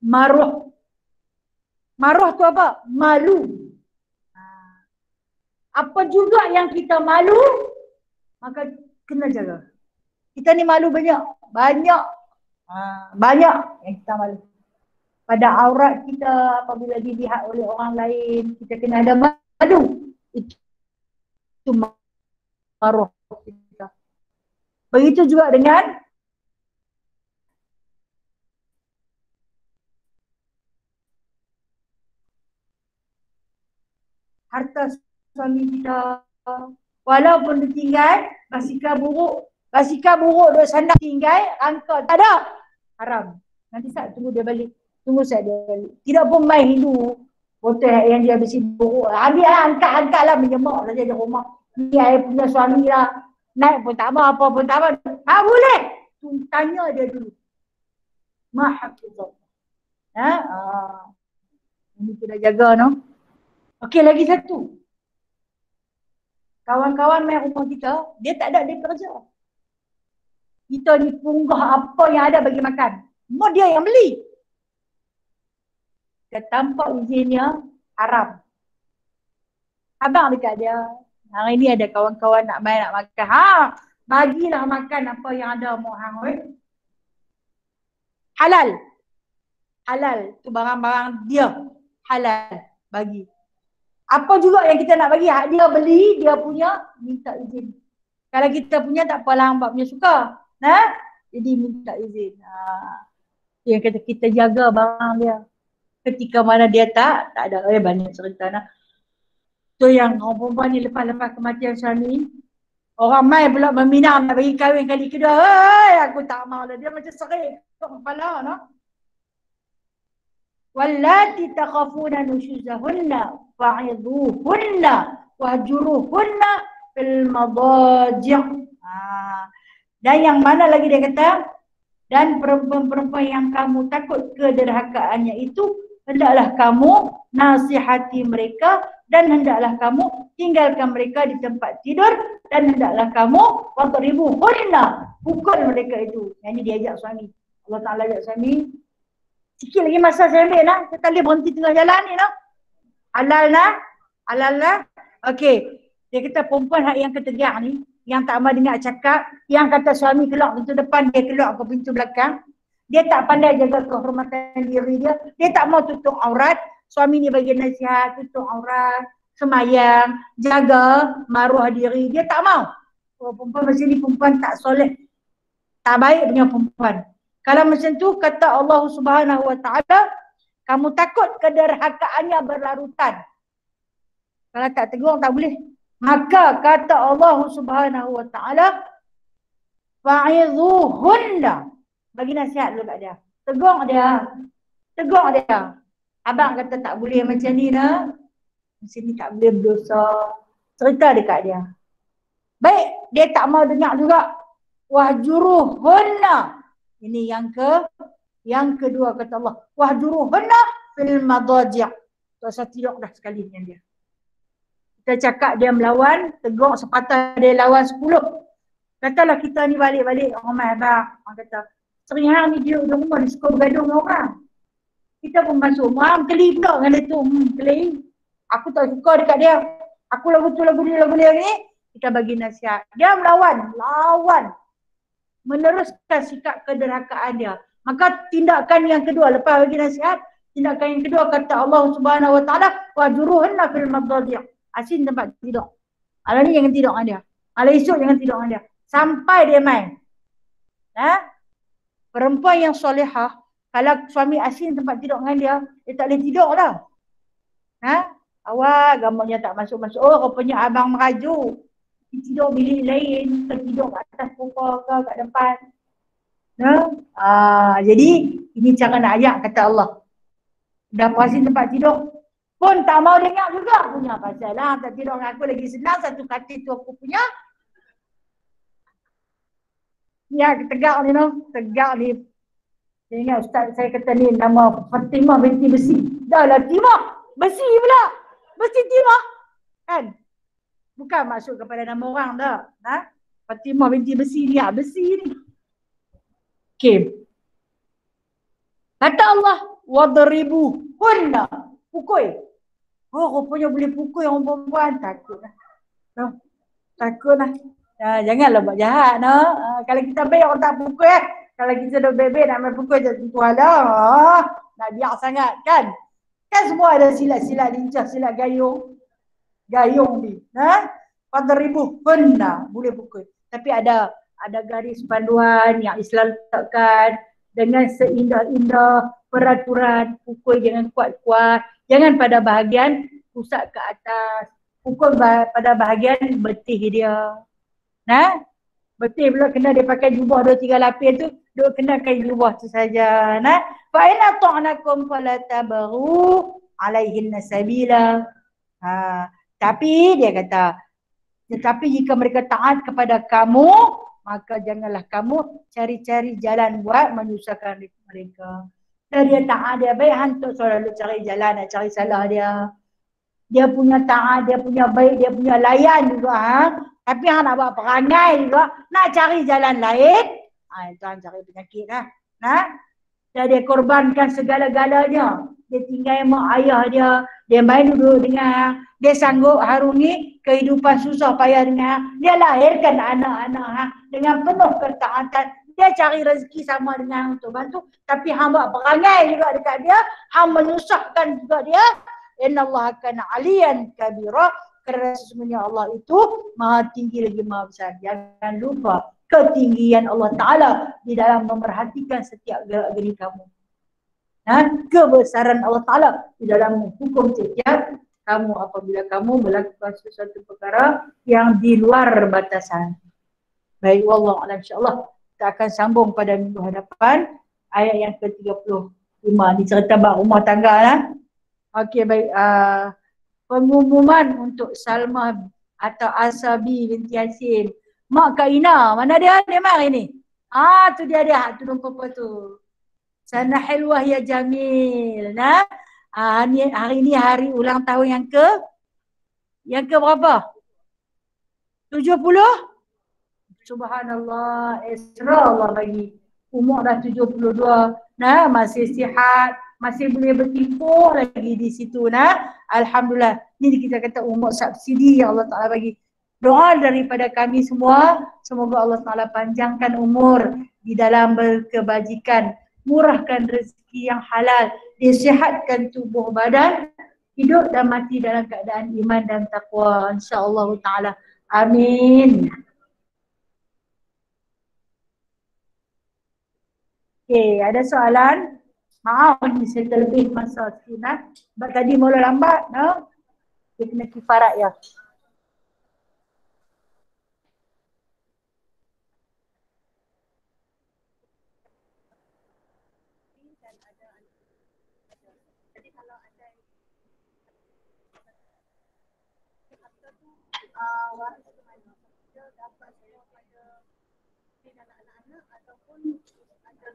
Maruh. Maruh tu apa? Malu. Apa juga yang kita malu, maka kena jaga. Kita ni malu banyak. Banyak yang kita malu. Pada aurat kita, apabila dilihat oleh orang lain, kita kena ada malu. Itu maruh kita. Begitu juga dengan harta suami kita. Walaupun ditinggal, basikal buruk duduk sandang tinggal, angka tak ada. Haram. Nanti saya tunggu dia balik. Tunggu saya dia balik. Tidak pun main Hindu. Botol yang dia besi buruk. Ambil lah, angkat lah menyemak saja di rumah. Ni saya punya suami lah. Naik pun tak apa, apa pun tak apa. Tak boleh. Tanya dia dulu. Mahafizat. Ini kita jaga, no? Okey, lagi satu. Kawan-kawan main rumah kita, dia tak ada dia kerja. Kita ni punggah apa yang ada bagi makan. Semua dia yang beli. Dia tanpa izinnya, haram. Abang dekat dia, hari ni ada kawan-kawan nak main nak makan. Bagilah makan apa yang ada mau hang. Halal. Halal. Tu barang-barang dia. Halal. Bagi. Apa juga yang kita nak bagi, hak dia beli, dia punya, minta izin. Kalau kita punya tak apalah, hang punya suka. Jadi minta izin. Yang kita jaga barang dia. Ketika mana dia tak ada. Banyak cerita nak. Tu yang orang perempuan ni lepas-lepas kematian suami, orang mai pula meminang nak bagi kahwin kali kedua. Aku tak mau lah. Dia macam serik kepala, no? Wallati takhafuna nushuzahunna fa'idhuhunna wahjuruhunna fil madaji'. Dan yang mana lagi dia kata? Dan perempuan-perempuan yang kamu takut kederhakaannya itu, hendaklah kamu nasihati mereka dan hendaklah kamu tinggalkan mereka di tempat tidur dan hendaklah kamu wadribuhunna, pukul mereka itu. Yang ini diajak suami. Allah Ta'ala ajak suami. Sikit lagi masa saya ambil lah. Saya tak boleh berhenti tengah jalan ni lah. Halal lah. Halal lah. Okey. Dia kata perempuan yang ketegar ni, yang tak mau dengar cakap, yang kata suami keluar pintu depan, dia keluar ke pintu belakang. Dia tak pandai jaga kehormatan diri dia. Dia tak mau tutup aurat. Suami ni bagi nasihat, tutup aurat, semayang, jaga maruah diri. Dia tak mau. Perempuan macam ni perempuan tak soleh. Tak baik punya perempuan. Kalau macam tu, kata Allah Subhanahu Wa Taala, kamu takut kederhakaannya berlarutan. Kalau tak tegur, tak boleh. Maka kata Allah Subhanahu Wa Taala, fa'idhuhunna. Bagi nasihat dulu kat dia. Tegur dia. Tegur dia. Abang kata tak boleh macam ni lah. Macam ni tak boleh berdosa. Cerita dekat dia. Baik, dia tak mau dengar juga. Wahjuruhunna. Ini yang kedua kata Allah. Wahjuruhunna fil madaji'. Tak usah tidur dah sekali dengan dia. Kita cakap dia melawan, tegur sepatah dia lawan 10. Katalah kita ni balik-balik orang abang. Orang kata, sering hari ni dia di rumah, dia suka bergaduh dengan orang. Kita pun masuk rumah, keli pula dengan dia tu. Keli. Aku tak suka dekat dia. Aku lagu tu, lagu dia ni. Kita bagi nasihat. Dia melawan, lawan. Meneruskan sikap kederhakaan dia. Maka tindakan yang kedua, lepas bagi nasihat, tindakan yang kedua kata Allah Subhanahu Wa Taala, wahjuruhunna fil madaji'. Asin tempat tidur. Malam ni jangan tidur dengan dia. Malam esok jangan tidur dengan dia. Sampai dia main. Perempuan yang solehah, kalau suami asin tempat tidur dengan dia, dia tak boleh tidur lah. Awak gambarnya tak masuk-masuk. Oh, rupanya abang merajuk. Tidur bilik lain, tertidur kat atas sofa ke kat depan. Jadi ini cara nak ajak kata Allah. Dah puasin tempat tidur pun tak mau dengar juga punya pasal lah. Tak tidur dengan aku lagi senang, satu katil tu aku punya. Ya, tegak ni no. Tegak ni. Saya ingat ustaz saya kata ni nama Fatimah binti Besi. Dah lah Timah. Besi pula. Besi Timah. Kan? Bukan maksud kepada nama orang dah. Fatimah binti Besi ni. Besi ni. Okay. Kata Allah. Wadribuhunna. Pukul. Oh, rupanya boleh pukul orang perempuan. Takut lah. Takut lah. Janganlah buat jahat. Kalau kita baik orang tak pukul. Kalau kita dah baik-baik nak main pukul je tentu lah. Nak biar sangat kan. Kan semua ada silat-silat lincah, silat gayung. Gayung ni. Wadribuhunna. Boleh pukul. Tapi ada ada garis panduan yang Islam letakkan dengan seindah-indah peraturan, pukul jangan kuat-kuat, jangan pada bahagian pusat ke atas, pukul pada bahagian betih dia. Nah, betih pula kena dia pakai jubah 2-3 lapis tu, duk kenakan jubah tu saja. Nah, fa in ata'nakum fala tabaru alaihinna sabila. Tapi dia kata, tetapi jika mereka taat kepada kamu, maka janganlah kamu cari-cari jalan buat menyusahkan mereka. Dan dia taat, dia baik, hantuk selalu cari jalan, nak cari salah dia. Dia punya taat, dia punya baik, dia punya layan juga. Tapi hang nak buat perangai juga, nak cari jalan lain. Itu hang cari penyakit lah. Dan dia korbankan segala-galanya. Dia tinggal mak ayah dia main duduk dengan, dia sanggup harungi kehidupan susah payah dengan, dia lahirkan anak-anak dengan penuh ketaatan. Dia cari rezeki sama dengan untuk bantu, tapi hang buat perangai juga dekat dia, hang menyusahkan juga dia. Innallaha kana aliyan kabira, kerana sesungguhnya Allah itu maha tinggi lagi maha besar. Jangan lupa ketinggian Allah Ta'ala di dalam memerhatikan setiap gerak-gerik kamu. Kebesaran Allah Ta'ala di dalam hukum setiap kamu apabila kamu melakukan sesuatu perkara yang di luar batasan. Baik, wallahu a'lam, insyaAllah kita akan sambung pada minggu hadapan ayat yang ke-35 ni, cerita bab rumah tangga lah. Okey, baik. Pengumuman untuk Salma atau Asabi binti Yasin. Mak Kak Ina, mana dia? Dia mari ni. Tu dia tudung purple tu. Sana hilwah ya Jamil. Hari ni hari ulang tahun yang ke berapa? 70? Subhanallah, Isra Allah bagi. Umur dah 72. Masih sihat, masih boleh bertimpuk lagi di situ. Alhamdulillah. Ni kita kata umur subsidi yang Allah Ta'ala bagi. Doa daripada kami semua, semoga Allah Ta'ala panjangkan umur di dalam berkebajikan, murahkan rezeki yang halal, disihatkan tubuh badan, hidup dan mati dalam keadaan iman dan taqwa, insya-Allah Ta'ala. Amin. Okay, ada soalan? Maaf ni saya terlebih masa sikit. Sebab tadi mula lambat. Dia kena kifarat ya.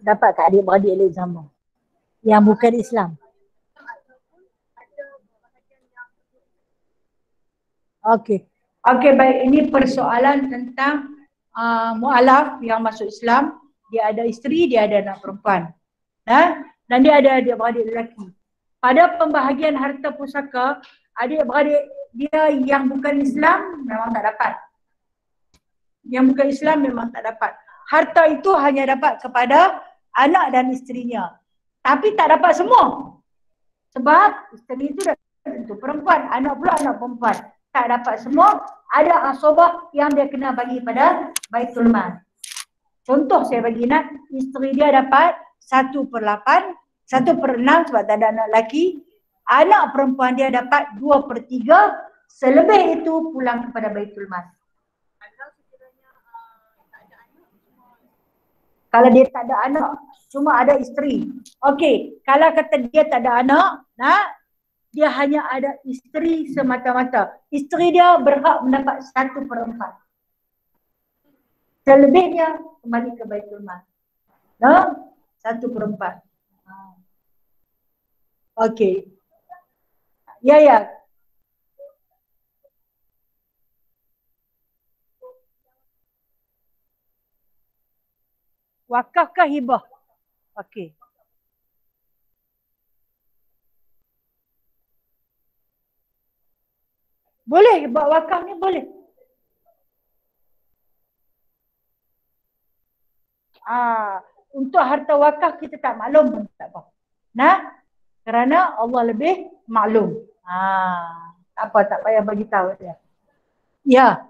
Dapat kat adik-beradik lain sama yang bukan Islam. Okey, baik, ini persoalan tentang mu'alaf yang masuk Islam. Dia ada isteri, dia ada anak perempuan, dan dia ada adik-beradik lelaki. Pada pembahagian harta pusaka, adik-beradik dia yang bukan Islam memang tak dapat. Yang bukan Islam memang tak dapat. Harta itu hanya dapat kepada anak dan isterinya. Tapi tak dapat semua. Sebab isteri itu dah tentu perempuan, anak pula anak perempuan. Tak dapat semua. Ada asobah yang dia kena bagi pada Baitul Mal. Contoh saya bagi isteri dia dapat 1/8, 1/6 sebab tak ada anak lelaki. Anak perempuan dia dapat 2/3. Selebih itu pulang kepada Baitul Mal. Kalau dia tak ada anak, cuma ada isteri. Okey, kalau kata dia tak ada anak, dia hanya ada isteri semata-mata. Isteri dia berhak mendapat 1/4. Selebihnya kembali ke Baitul Mal. 1/4. Okey. Ya. Wakaf ke hibah? Okey. Boleh, buat wakaf ni boleh. Untuk harta wakaf kita tak maklum pun tak apa. Kerana Allah lebih maklum. Tak apa, tak payah bagi tahu dia. Ya.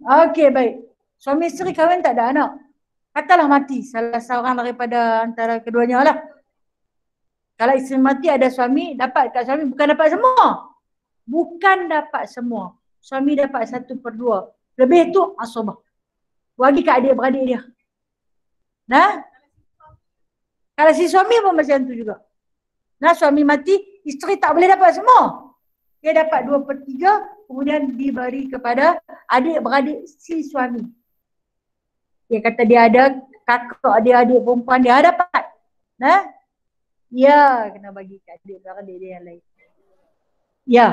Okey, baik. Suami isteri kahwin tak ada anak. Katalah mati salah seorang daripada antara keduanya lah. Kalau isteri mati ada suami, dapat kat suami bukan dapat semua. Bukan dapat semua. Suami dapat 1/2. Lebih tu asabah. Bagi kat adik-beradik dia. Nah, kalau si suami pun macam tu juga. Nah, suami mati, isteri tak boleh dapat semua. Dia dapat 2/3, kemudian diberi kepada adik-beradik si suami. Dia kata dia ada kakak dia, adik perempuan dia dapat. Nah, ya kena bagi kat adik-beradik dia yang lain. Ya.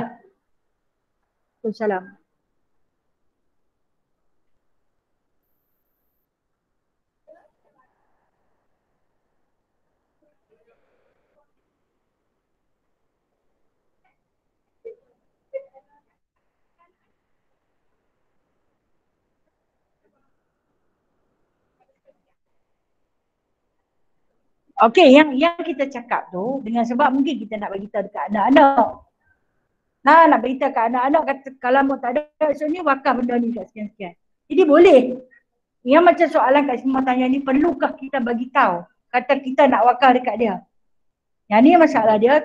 Waalaikumsalam. Okey, yang kita cakap tu dengan sebab mungkin kita nak bagi tahu dekat anak-anak. Nah, nak beritahu kat anak-anak kata kalau mau tak ada sini wakaf benda ni kat sekian-sekian. Jadi boleh. Yang macam soalan kat semua tanya ni, perlukah kita bagi tahu kata kita nak wakaf dekat dia? Yang ni masalah dia.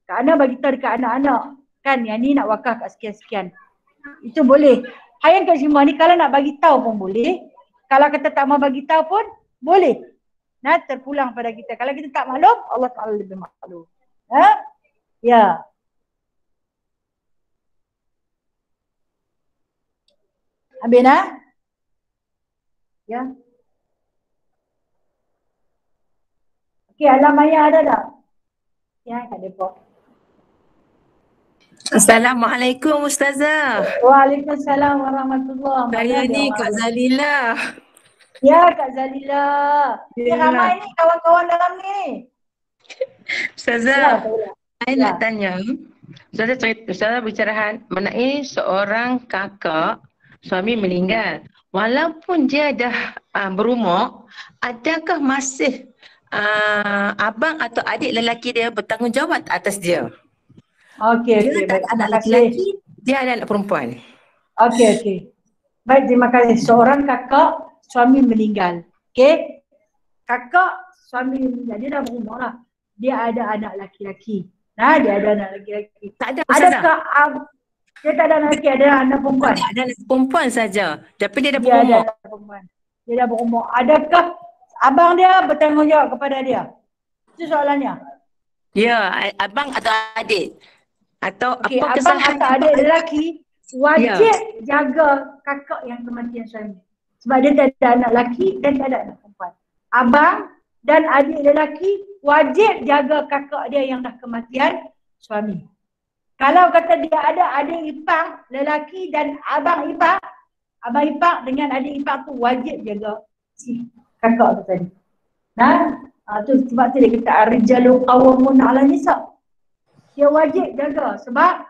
Kak Ana bagi tahu dekat anak-anak kan yang ni nak wakaf kat sekian-sekian. Itu boleh. Hai yang kat semua ni kalau nak bagi tahu pun boleh. Kalau kita tak mau bagi tahu pun boleh. Nah, terpulang pada kita. Kalau kita tak maklum, Allah Taala lebih maklum. Ha? Ya. Habis nah? Ya. Okey, alam ayah ada tak? Ya, kat Depok. Assalamualaikum Ustazah. Waalaikumsalam warahmatullahi Saya ni Kak Zalila. Ya, Kak Zalila. Ni ramai ni kawan-kawan dalam ni. Ustazah, saya Ya. nak tanya. Ustazah bicara mengenai seorang kakak suami meninggal. Walaupun dia dah berumur, adakah masih abang atau adik lelaki dia bertanggungjawab atas dia? Okey, Dia tak baik. ada anak lelaki, dia ada anak perempuan. Okey. Baik, terima kasih. Seorang kakak suami meninggal. Okey. Kakak suami meninggal, dia dah berumur lah. Dia ada anak laki-laki. Nah, dia ada anak laki-laki. Tak ada, Ustazah. Adakah dia tak ada anak lelaki, ada anak perempuan? Ada anak perempuan saja. Tapi dia dah Dia ada berumur. anak perempuan. Dia dah berumur. Adakah abang dia bertanggungjawab kepada dia? Itu soalannya. Ya, abang atau adik. Atau Okey, apa abang kesalahan atau adik lelaki wajib jaga kakak yang kematian suami. Sebab dia tak ada anak lelaki dan tak ada anak perempuan. Abang dan adik lelaki wajib jaga kakak dia yang dah kematian suami. Kalau kata dia ada adik ipar lelaki dan abang ipar dengan adik ipar tu wajib jaga si kakak tu tadi. Nah, tu sebab tu dia kata ar-rijalu qawwamun 'ala nisa. Dia wajib jaga sebab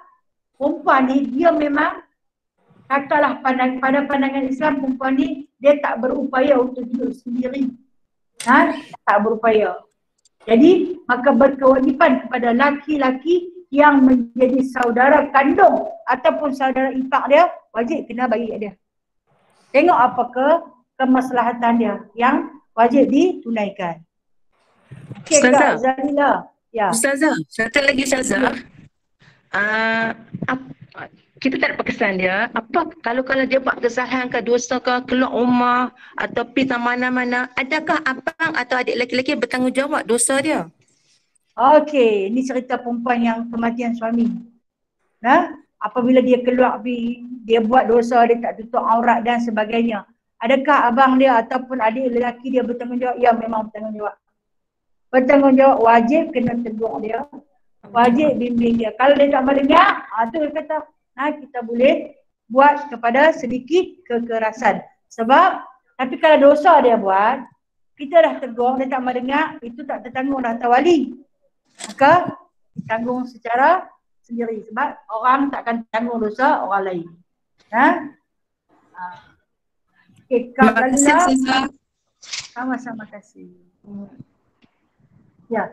perempuan ni dia memang katalah pada pandangan Islam perempuan ni dia tak berupaya untuk hidup sendiri. Tak berupaya. Jadi maka berkewajipan kepada laki-laki yang menjadi saudara kandung ataupun saudara ipar dia wajib kena bagi kat dia. Tengok apakah kemaslahatan dia yang wajib ditunaikan. Okey Kak Zalila. Ya. Ustazah, satu lagi Ustazah. Kita tak ada perkesan dia. Apa kalau dia buat kesalahan ke dosa ke keluar rumah atau pergi ke mana-mana, adakah abang atau adik lelaki bertanggungjawab dosa dia? Okey, ini cerita perempuan yang kematian suami. Apabila dia keluar dia buat dosa, dia tak tutup aurat dan sebagainya. Adakah abang dia ataupun adik lelaki dia bertanggungjawab? Ya, memang bertanggungjawab. Bertanggungjawab, wajib kena tegur dia. Wajib bimbing dia. Kalau dia tak mendengar, tu dia kata, kita boleh buat kepada sedikit kekerasan. Sebab, tapi kalau dosa dia buat, kita dah tegur, dia tak mendengar, itu tak tertanggung dah tawali. Maka, tanggung secara sendiri. Sebab orang takkan tanggung dosa orang lain. Okay, Kak Zalila. Sama-sama kasih. Ya.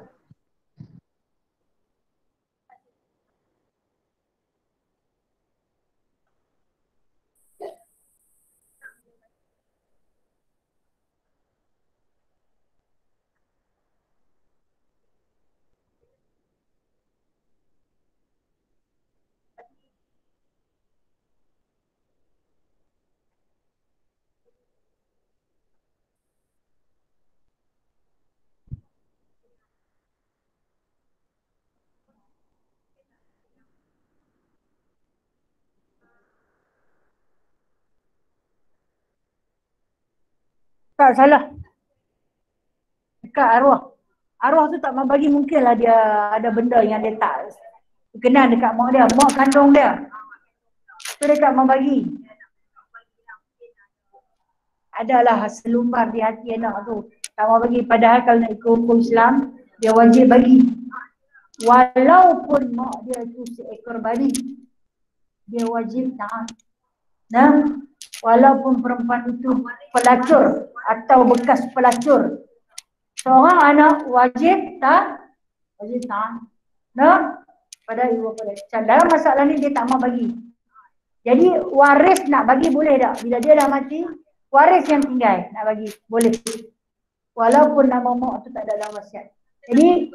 Tak salah. Dekat arwah. Arwah tu tak mau bagi, mungkinlah dia ada benda yang dia tak berkenan dekat mak dia, mak kandung dia. Tu dia tak mau bagi. Adalah selumbar di hati anak tu. Tak mau bagi. Padahal kalau nak ikut hukum Islam, dia wajib bagi. Walaupun mak dia tu seekor babi, dia wajib taat. Nah, walaupun perempuan itu pelacur atau bekas pelacur, seorang anak wajib taat. Nah, pada ibu pada. Dalam masalah ni dia tak mau bagi. Jadi waris nak bagi boleh tak? Bila dia dah mati, waris yang tinggal nak bagi boleh. Walaupun nama mak tu tak ada dalam wasiat. Jadi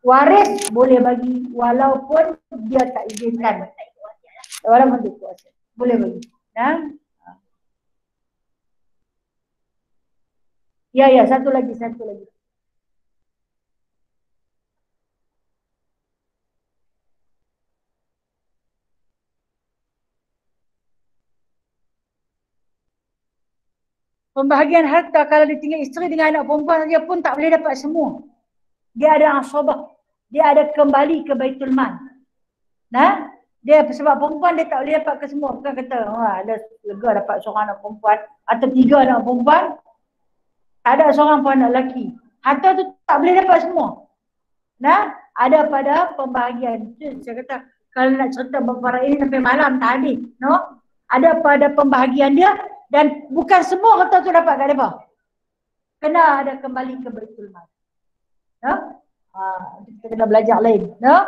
waris boleh bagi walaupun dia tak izinkan. Walaupun dia tak wasiat. Boleh bagi. Nah. Ya, satu lagi. Pembahagian harta kalau ditinggal isteri dengan anak perempuan dia pun tak boleh dapat semua. Dia ada asabah. Dia ada kembali ke Baitul Mal. Nah, dia sebab perempuan dia tak boleh dapat ke semua. Bukan kata ada lega dapat seorang anak perempuan atau 3 anak perempuan. Tak ada seorang pun anak lelaki. Harta tu tak boleh dapat semua. Nah, ada pada pembahagian. Saya kata kalau nak cerita perkara ini sampai malam tak habis. No? Ada pada pembahagian dia. Dan bukan semua harta tu dapat kat mereka. Kena ada kembali ke Baitul Mal. No? Kita kena belajar lain. No?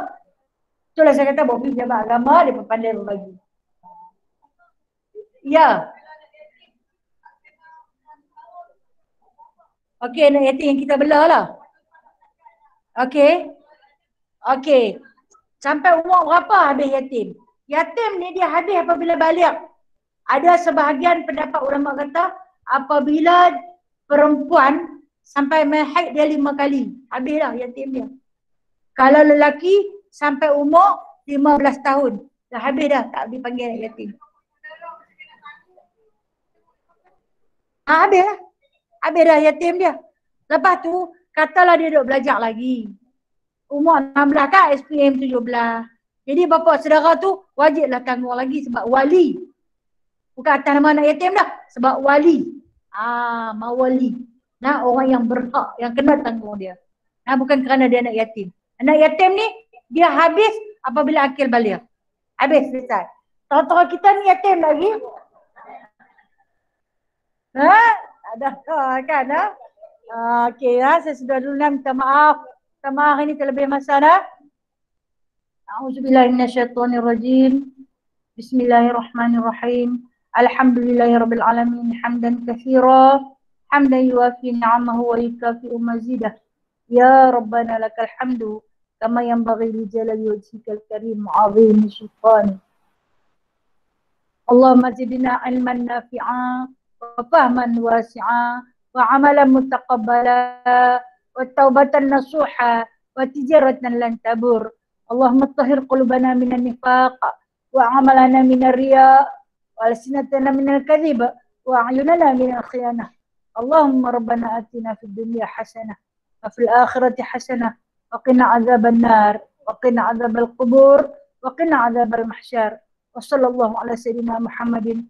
Itulah saya kata bawa pergi jabat agama, dia pandai berbagi. Ya. Okey, anak yatim yang kita belah lah. Okey. Sampai umur berapa habis yatim? Yatim ni dia habis apabila balik. Ada sebahagian pendapat ulama kata apabila perempuan sampai haid dia 5 kali, habislah yatim dia. Kalau lelaki sampai umur 15 tahun, dah habis dah, tak dipanggil yatim. Habis dah yatim dia. Lepas tu katalah dia duk belajar lagi. Umur 16 kan, SPM 17. Jadi bapa saudara tu wajiblah tanggung lagi sebab wali. Bukan atas nama anak yatim dah. Sebab wali. Mawali. Nah, orang yang berhak, yang kena tanggung dia. Nah, bukan kerana dia anak yatim. Anak yatim ni, dia habis apabila akil balik. Habis, selesai. Tahu-tahu kita ni yatim lagi. Ada kan? Okey, saya sudah dulu minta maaf. Minta maaf ini terlebih masa dah. A'udzubillahi minasyaitonirrajim. Bismillahirrahmanirrahim. Alhamdulillahirabbil alamin hamdan katsira hamdan yuwafi ni'amahu wa yukafi'u mazidah. Ya Rabbana lakal hamdu kama yanbaghi li jalali wajhikal karim 'azimi sultani. Allahumma zidna ilman nafi'a wa fahman wasi'a wa 'amalan mutaqabbala wa taubatan nasuha wa tijaratan lan tabur. Allahumma tahhir qulubana minan nifaq wa 'amalana minar riya' وألسنتنا من الكذب وأعيننا من الخيانة. اللهم ربنا آتنا في الدنيا حسنة وفي الآخرة حسنة وقنا عذاب النار وقنا عذاب القبور وقنا عذاب المحشر. وصلى الله على سيدنا محمد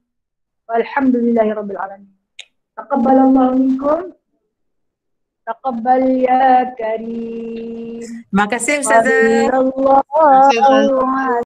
والحمد لله رب العالمين. تقبل الله منكم. Taqabbal ya karim. Terima kasih Ustazah.